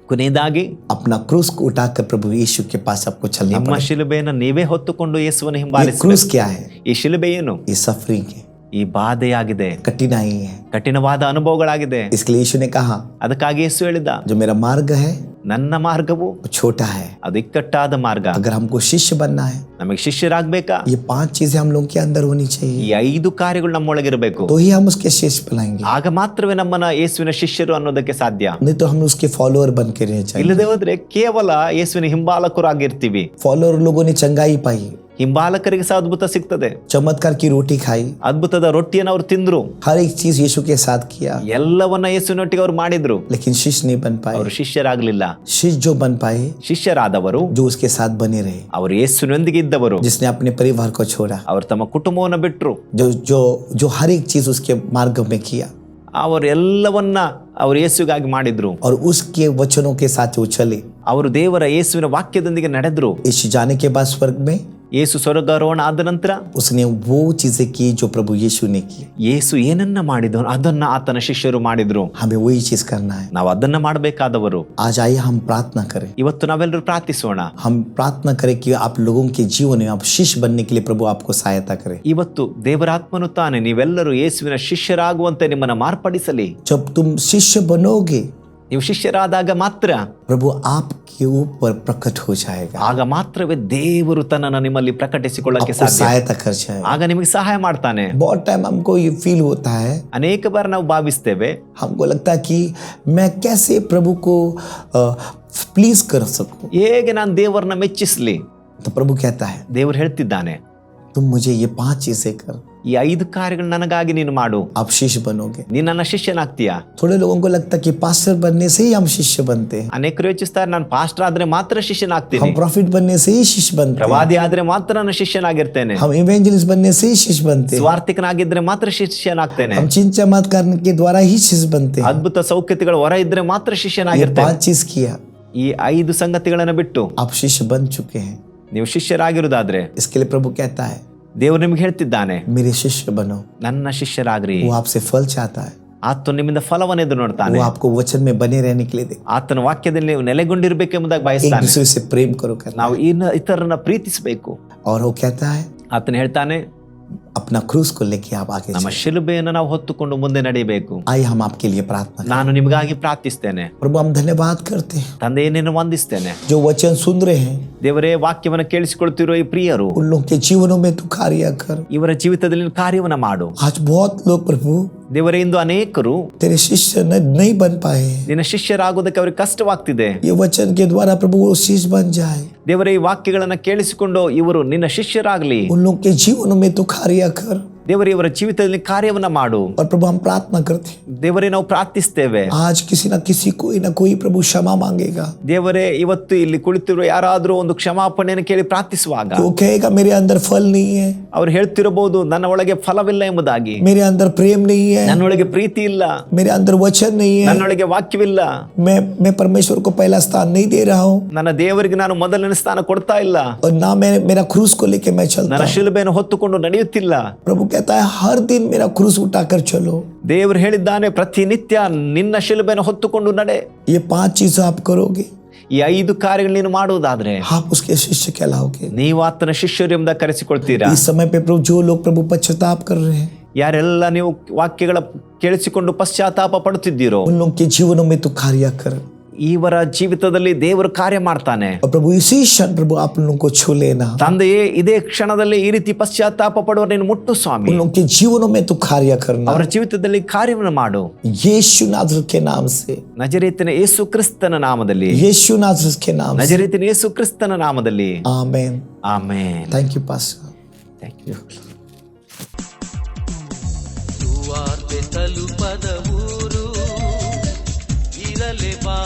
ಕೊನೆಯದಾಗಿ अपना क्रूस को उठाकर प्रभु यीशु के पास आपको चलना ನಿಮ್ಮ पड़ेगा। ಶಿಲುಬೆಯನ್ನು ನೀವೇ ಹೊತ್ತುಕೊಂಡು ಯೇಸುವನ್ನು ये ಹಿಂಬಾಲಿಸಬೇಕು. क्रूस क्या है? ಈ ಶಿಲುಬೆ ಏನು? ये सफरिंग है, ಈ ಬಾಧೆಯಾಗಿದೆ, कठिनाई है। ಕಠಿಣವಾದ ಅನುಭವಗಳಾಗಿದೆ. इसके लिए यीशु ने कहा, ಅದಕ್ಕಾಗಿ ಯೇಸು ಹೇಳಿದ, जो मेरा मार्ग है ನನ್ನ ಮಾರ್ಗವು वो छोटा है। ಅದು ಇಕ್ಕಟ್ಟಾದ ಮಾರ್ಗ. अगर हमको शिष्य बनना है, ನಮಗೆ ಶಿಷ್ಯರಾಗಬೇಕಾ? ये 5 चीजें हम लोगों के अंदर होनी ಈ चाहिए, 5 ಕಾರ್ಯಗಳು ನಮ್ಮೊಳಗಿರಬೇಕು. तो ही हम उसके शिष्य बनाएंगे। ಆಗ ಮಾತ್ರವೇ ನಮ್ಮನ್ನ ಯೇಸುವಿನ ಶಿಷ್ಯರು ಅನ್ನೋದಕ್ಕೆ ಸಾಧ್ಯ. नहीं तो हम उसके फॉलोअर बन के रह जाएंगे। ಇಲ್ಲದೆ ಹೋದ್ರೆ ಕೇವಲ ಯೇಸುವಿನ ಹಿಂಬಾಲಕರಾಗಿರ್ತೀವಿ. फॉलोअर लोगों ने चंगाई पाई, ಹಿಂಬಾಲಕರಿಗೆ ಸಹ ಅದ್ಭುತ ಸಿಗ್ತದೆ. चमत्कार की रोटी खाई, ಅದ್ಭುತದ ರೊಟ್ಟಿಯನ್ನು ಅವ್ರು ತಿಂದ್ರು, हर एक चीज यीशु के साथ किया, ಎಲ್ಲವನ್ನ ಯೇಸುವಿನೊಟ್ಟಿಗೆ ಅವ್ರು ಮಾಡಿದ್ರು. लेकिन शिष्य नहीं बन पाए। ಅವರು ಶಿಷ್ಯರಾಗ್ಲಿಲ್ಲ. शिष्य जो बन पाए, ಶಿಷ್ಯರಾದವರು जो उसके साथ बने रहे, ಅವರು ಯೇಸುವಿನೊಂದಿಗೆ ಇದ್ದವರು, जिसने अपने परिवार को छोड़ा, ಅವರು ತಮ್ಮ ಕುಟುಂಬವನ್ನು ಬಿಟ್ರು, जो जो जो हर एक चीज उसके मार्ग में किया, ಅವರು ಎಲ್ಲವನ್ನ ಅವರು ಯೇಸುಗಾಗಿ ಮಾಡಿದ್ರು. और उसके वचनों के साथ वो चले। ಅವರು ದೇವರ ಯೇಸುವಿನ ವಾಕ್ಯದೊಂದಿಗೆ ನಡೆದ್ರು. यीशु जाने के बाद स्वर्ग में ಯೇಸು ಸ್ವರ್ಗಾರೋಹಣ ಆದ ನಂತರ उसने वो चीजें की जो प्रभु यीशु ने की। ಯೇಸು ಏನನ್ನ ಮಾಡಿದನು ಅದನ್ನ ಆತನ ಶಿಷ್ಯರು ಮಾಡಿದ್ರು. हमें वही चीज करना है। ನಾವು ಅದನ್ನ ಮಾಡಬೇಕಾದವರು. आज आइए हम प्रार्थना करें। ಇವತ್ತು ನಾವೆಲ್ಲರೂ ಪ್ರಾರ್ಥಿಸೋಣ. हम प्रार्थना करें कि आप लोगों के जीवन में आप शिष्य बनने के लिए प्रभु आपको सहायता करे। ಇವತ್ತು ದೇವರಾತ್ಮನು ತಾನೆ ನೀವೆಲ್ಲರೂ ಯೇಸುವಿನ ಶಿಷ್ಯರಾಗುವಂತೆ ನಿಮ್ಮನ್ನ ಮಾರ್ಪಡಿಸಲಿ. जब तुम शिष्य बनोगे, ನೀವು ಶಿಷ್ಯರಾದಾಗ ಮಾತ್ರ प्रभु आपके ऊपर प्रकट हो जाएगा, ಆಗ ಮಾತ್ರವೇ ದೇವರು ತನ್ನನ್ನು ನಿಮ್ಮಲ್ಲಿ ಪ್ರಕಟಿಸಿಕೊಳ್ಳಕ್ಕೆ आपको ಸಾಧ್ಯ. सहायता कर जाएगा। ಆಗ ನಿಮಗೆ ಸಹಾಯ ಮಾಡ್ತಾನೆ. बहुत टाइम हमको ये फील होता है, ಅನೇಕ ಬಾರಿ ನಾವು ಭಾವಿಸ್ತೇವೆ, हमको लगता है कि मैं कैसे प्रभु को प्लीज कर सकूं। ಹೇಗೆ ನಾನು ದೇವರನ್ನ ಮೆಚ್ಚಿಸ್ಲಿ? तो प्रभु कहता है, ದೇವರು ಹೇಳ್ತಿದ್ದಾನೆ, तुम मुझे ये 5 चीजें कर, ಈ 5 ಕಾರ್ಯಗಳು ನನಗಾಗಿ ನೀನು ಮಾಡು, आप शिष्य बनोगे। ನೀನು ನನ್ನ ಶಿಷ್ಯನಾಗ್ತೀಯಾ. थोड़े लोगों को लगता है कि पास्टर बनने से ही हम शिष्य बनते हैं, ಅನೇಕರು ಯೋಚಿಸ್ತಾರೆ, ನಾನು ಪಾಸ್ಟರ್ ಆದ್ರೆ ಮಾತ್ರ ಶಿಷ್ಯನಾಗ್ತೀನಿ, हम प्रॉफिट बनने से ही शिष्य बनते हैं, ಪ್ರವಾದಿ ಆದ್ರೆ ಮಾತ್ರ ನಾನು ಶಿಷ್ಯನಾಗಿರ್ತೇನೆ, हम इवेंजलिस्ट बनने से ही शिष्य बनते हैं, ಸ್ವಾರ್ಥಿಕನಾಗಿದ್ರೆ ಮಾತ್ರ ಶಿಷ್ಯನಾಗ್ತೇನೆ, हम चिन्ह चमत्कार के द्वारा ही शिष्य बनते हैं। ಅದ್ಭುತ ಸೌಖ್ಯತೆಗಳು ಹೊರ ಇದ್ರೆ ಮಾತ್ರ ये ಶಿಷ್ಯನಾಗಿರ್ತೇನೆ. 5 चीज किया, ಈ 5 ಸಂಗತಿಗಳನ್ನ ಬಿಟ್ಟು आप शिष्य बन चुके हैं। ನೀವು ಶಿಷ್ಯರಾಗಿರುವುದಾದ್ರೆ इसके लिए प्रभु कहता है, ದೇವರು ನಿಮ್ಗೆ ಹೇಳ್ತಿದ್ದಾನೆ, मेरे शिष्य बनो। ನನ್ನ ಶಿಷ್ಯರಾಗ್ರಿ. वो आपसे फल चाहता है, ಆತನು ನಿಮ್ಮಿಂದ ಫಲವನ್ನು ಎದುರು ನೋಡ್ತಾನೆ. वो आपको वचन में बने रहने के लिए दे। ಆತನ ವಾಕ್ಯದಲ್ಲಿ ನೀವು ನೆಲೆಗೊಂಡಿರ್ಬೇಕೆಂಬುದಾಗಿ एक ಬಯಸ್ತಾನೆ. दूसरे से प्रेम करो करना। ನಾವು ಇತರರನ್ನ ಪ್ರೀತಿಸಬೇಕು. और वो कहता है, ಆತನು ಹೇಳ್ತಾನೆ, अपना क्रूस को लेके आप आगे ನಮ್ಮ चलिए। ಶಿಲುಬೆಯನ್ನು ನಾವು ಹೊತ್ತುಕೊಂಡು ಮುಂದೆ ನಡೆಯಬೇಕು. आइए हम आपके लिए प्रार्थना करें। ನಾನು ನಿಮಗಾಗಿ ಪ್ರಾರ್ಥಿಸ್ತೇನೆ. प्रभु हम धन्यवाद करते हैं, ತಂದೆ, ನಿನ್ನನ್ನು ವಂದಿಸ್ತೇನೆ. जो वचन सुन रहे हैं ದೇವರೇ, ವಾಕ್ಯವನ್ನು ಕೇಳಿಸಿಕೊಳ್ತಿರೋ ಈ ಪ್ರಿಯರು, उन लोगों के जीवनों में तू कार्य कर। ಇವರ ಜೀವಿತದಲ್ಲಿ ನೀನು ಕಾರ್ಯವನ್ನ ಮಾಡು. आज बहुत लोग प्रभु ದೇವರೇ, ಇಂದು ಅನೇಕರು तेरे शिष्य नहीं बन पाए, ನಿನ್ನ ಶಿಷ್ಯರಾಗೋದಕ್ಕೆ ಅವ್ರಿಗೆ ಕಷ್ಟವಾಗ್ತಿದೆ. ये वचन के द्वारा प्रभु वो शिष्य बन जाए। ದೇವರೇ, ಈ ವಾಕ್ಯಗಳನ್ನ ಕೇಳಿಸಿಕೊಂಡು ಇವರು ನಿನ್ನ ಶಿಷ್ಯರಾಗ್ಲಿ. उन लोगों के जीवनों में तू कार्य कर। ದೇವರೇ, ಇವರ ಜೀವಿತದಲ್ಲಿ ಕಾರ್ಯವನ್ನ ಮಾಡು. और प्रभु हम प्रार्थना करते हैं, ದೇವರೇ, ನಾವು ಪ್ರಾರ್ಥಿಸ್ತೇವೆ. आज किसी ना किसी कोई ना कोई प्रभु क्षमा मांगेगा, ದೇವರೇ, ಇವತ್ತು ಇಲ್ಲಿ ಕುಳಿತಿರುವ ಯಾರಾದ್ರೂ ಒಂದು ಕ್ಷಮಾಪಣೆಯನ್ನು ಕೇಳಿ ಪ್ರಾರ್ಥಿಸುವಾಗ वो कहेगा मेरे अंदर फल नहीं है, ಅವ್ರು ಹೇಳ್ತಿರಬಹುದು, ನನ್ನ ಒಳಗೆ ಫಲವಿಲ್ಲ ಎಂಬುದಾಗಿ, मेरे अंदर प्रेम नहीं है, ನನ್ನೊಳಗೆ ಪ್ರೀತಿ ಇಲ್ಲ, मेरे अंदर वचन नहीं है, ನನ್ನೊಳಗೆ ವಾಕ್ಯವಿಲ್ಲ, मैं परमेश्वर को पहला स्थान नहीं दे रहा हूँ, ನನ್ನ ದೇವರಿಗೆ ನಾನು ಮೊದಲನೇ ಸ್ಥಾನ ಕೊಡ್ತಾ ಇಲ್ಲ, और ना मैं मेरा क्रूस को लेके मैं चलता ನನ್ನ हूँ। ಶಿಲುಬೆಯನ್ನು ಹೊತ್ತುಕೊಂಡು ನಡೆಯುತ್ತಿಲ್ಲ. प्रभु कहता है हर दिन मेरा क्रूस उठाकर चलो। ದೇವರು ಹೇಳಿದ್ದಾನೆ, ಪ್ರತಿನಿತ್ಯ ನಿನ್ನ ಶಿಲುಬೆಯನ್ನು ಹೊತ್ತುಕೊಂಡು ನಡೆ. ये 5 चीजें आप करोगे, ಈ 5 ಕಾರ್ಯಗಳು ನೀನು ಮಾಡುವುದಾದ್ರೆ आप उसके शिष्य कहलाओगे। ನೀವು ಆತನ ಶಿಷ್ಯರು ಎಂಬ ಕರೆಸಿಕೊಳ್ತೀರಾ. इस समय पे प्रभु जो लोग प्रभु पश्चाताप कर रहे हैं, ಯಾರೆಲ್ಲ ನೀವು ವಾಕ್ಯಗಳ ಕೇಳಿಸಿಕೊಂಡು ಪಶ್ಚಾತ್ತಾಪ ಪಡುತ್ತಿದ್ದೀರೋ, उन लोगों के जीवनों में तू कार्य कर। ಇವರ ಜೀವಿತದಲ್ಲಿ ದೇವರು ಕಾರ್ಯ ಮಾಡ್ತಾನೆ. और प्रभु इसी क्षण प्रभु आप लोगों को छू लेना। ತಂದೆಯೇ, ಇದೇ ಕ್ಷಣದಲ್ಲಿ ಈ ರೀತಿ ಪಶ್ಚಾತ್ತಾಪ ಪಡುವ ನೀನು ಮುಟ್ಟು ಸ್ವಾಮಿ. उन लोगों के जीवनों में तू कार्य करना। ಅವರ ಜೀವಿತದಲ್ಲಿ ಕಾರ್ಯವನ್ನು ಮಾಡು. यीशु नाज़रेत के नाम से, ನಜರೇತಿನ ಯೇಸು ಕ್ರಿಸ್ತನ ನಾಮದಲ್ಲಿ, यीशु नाज़रेत के नाम से, ನಜರೇತಿನ ಯೇಸು ಕ್ರಿಸ್ತನ ನಾಮದಲ್ಲಿ. Amen. Amen. Thank you pastor. Thank you. ಸುವಾರ್ತೆ ತಲುಪದ ಊರು ಇರಲೇಬಾ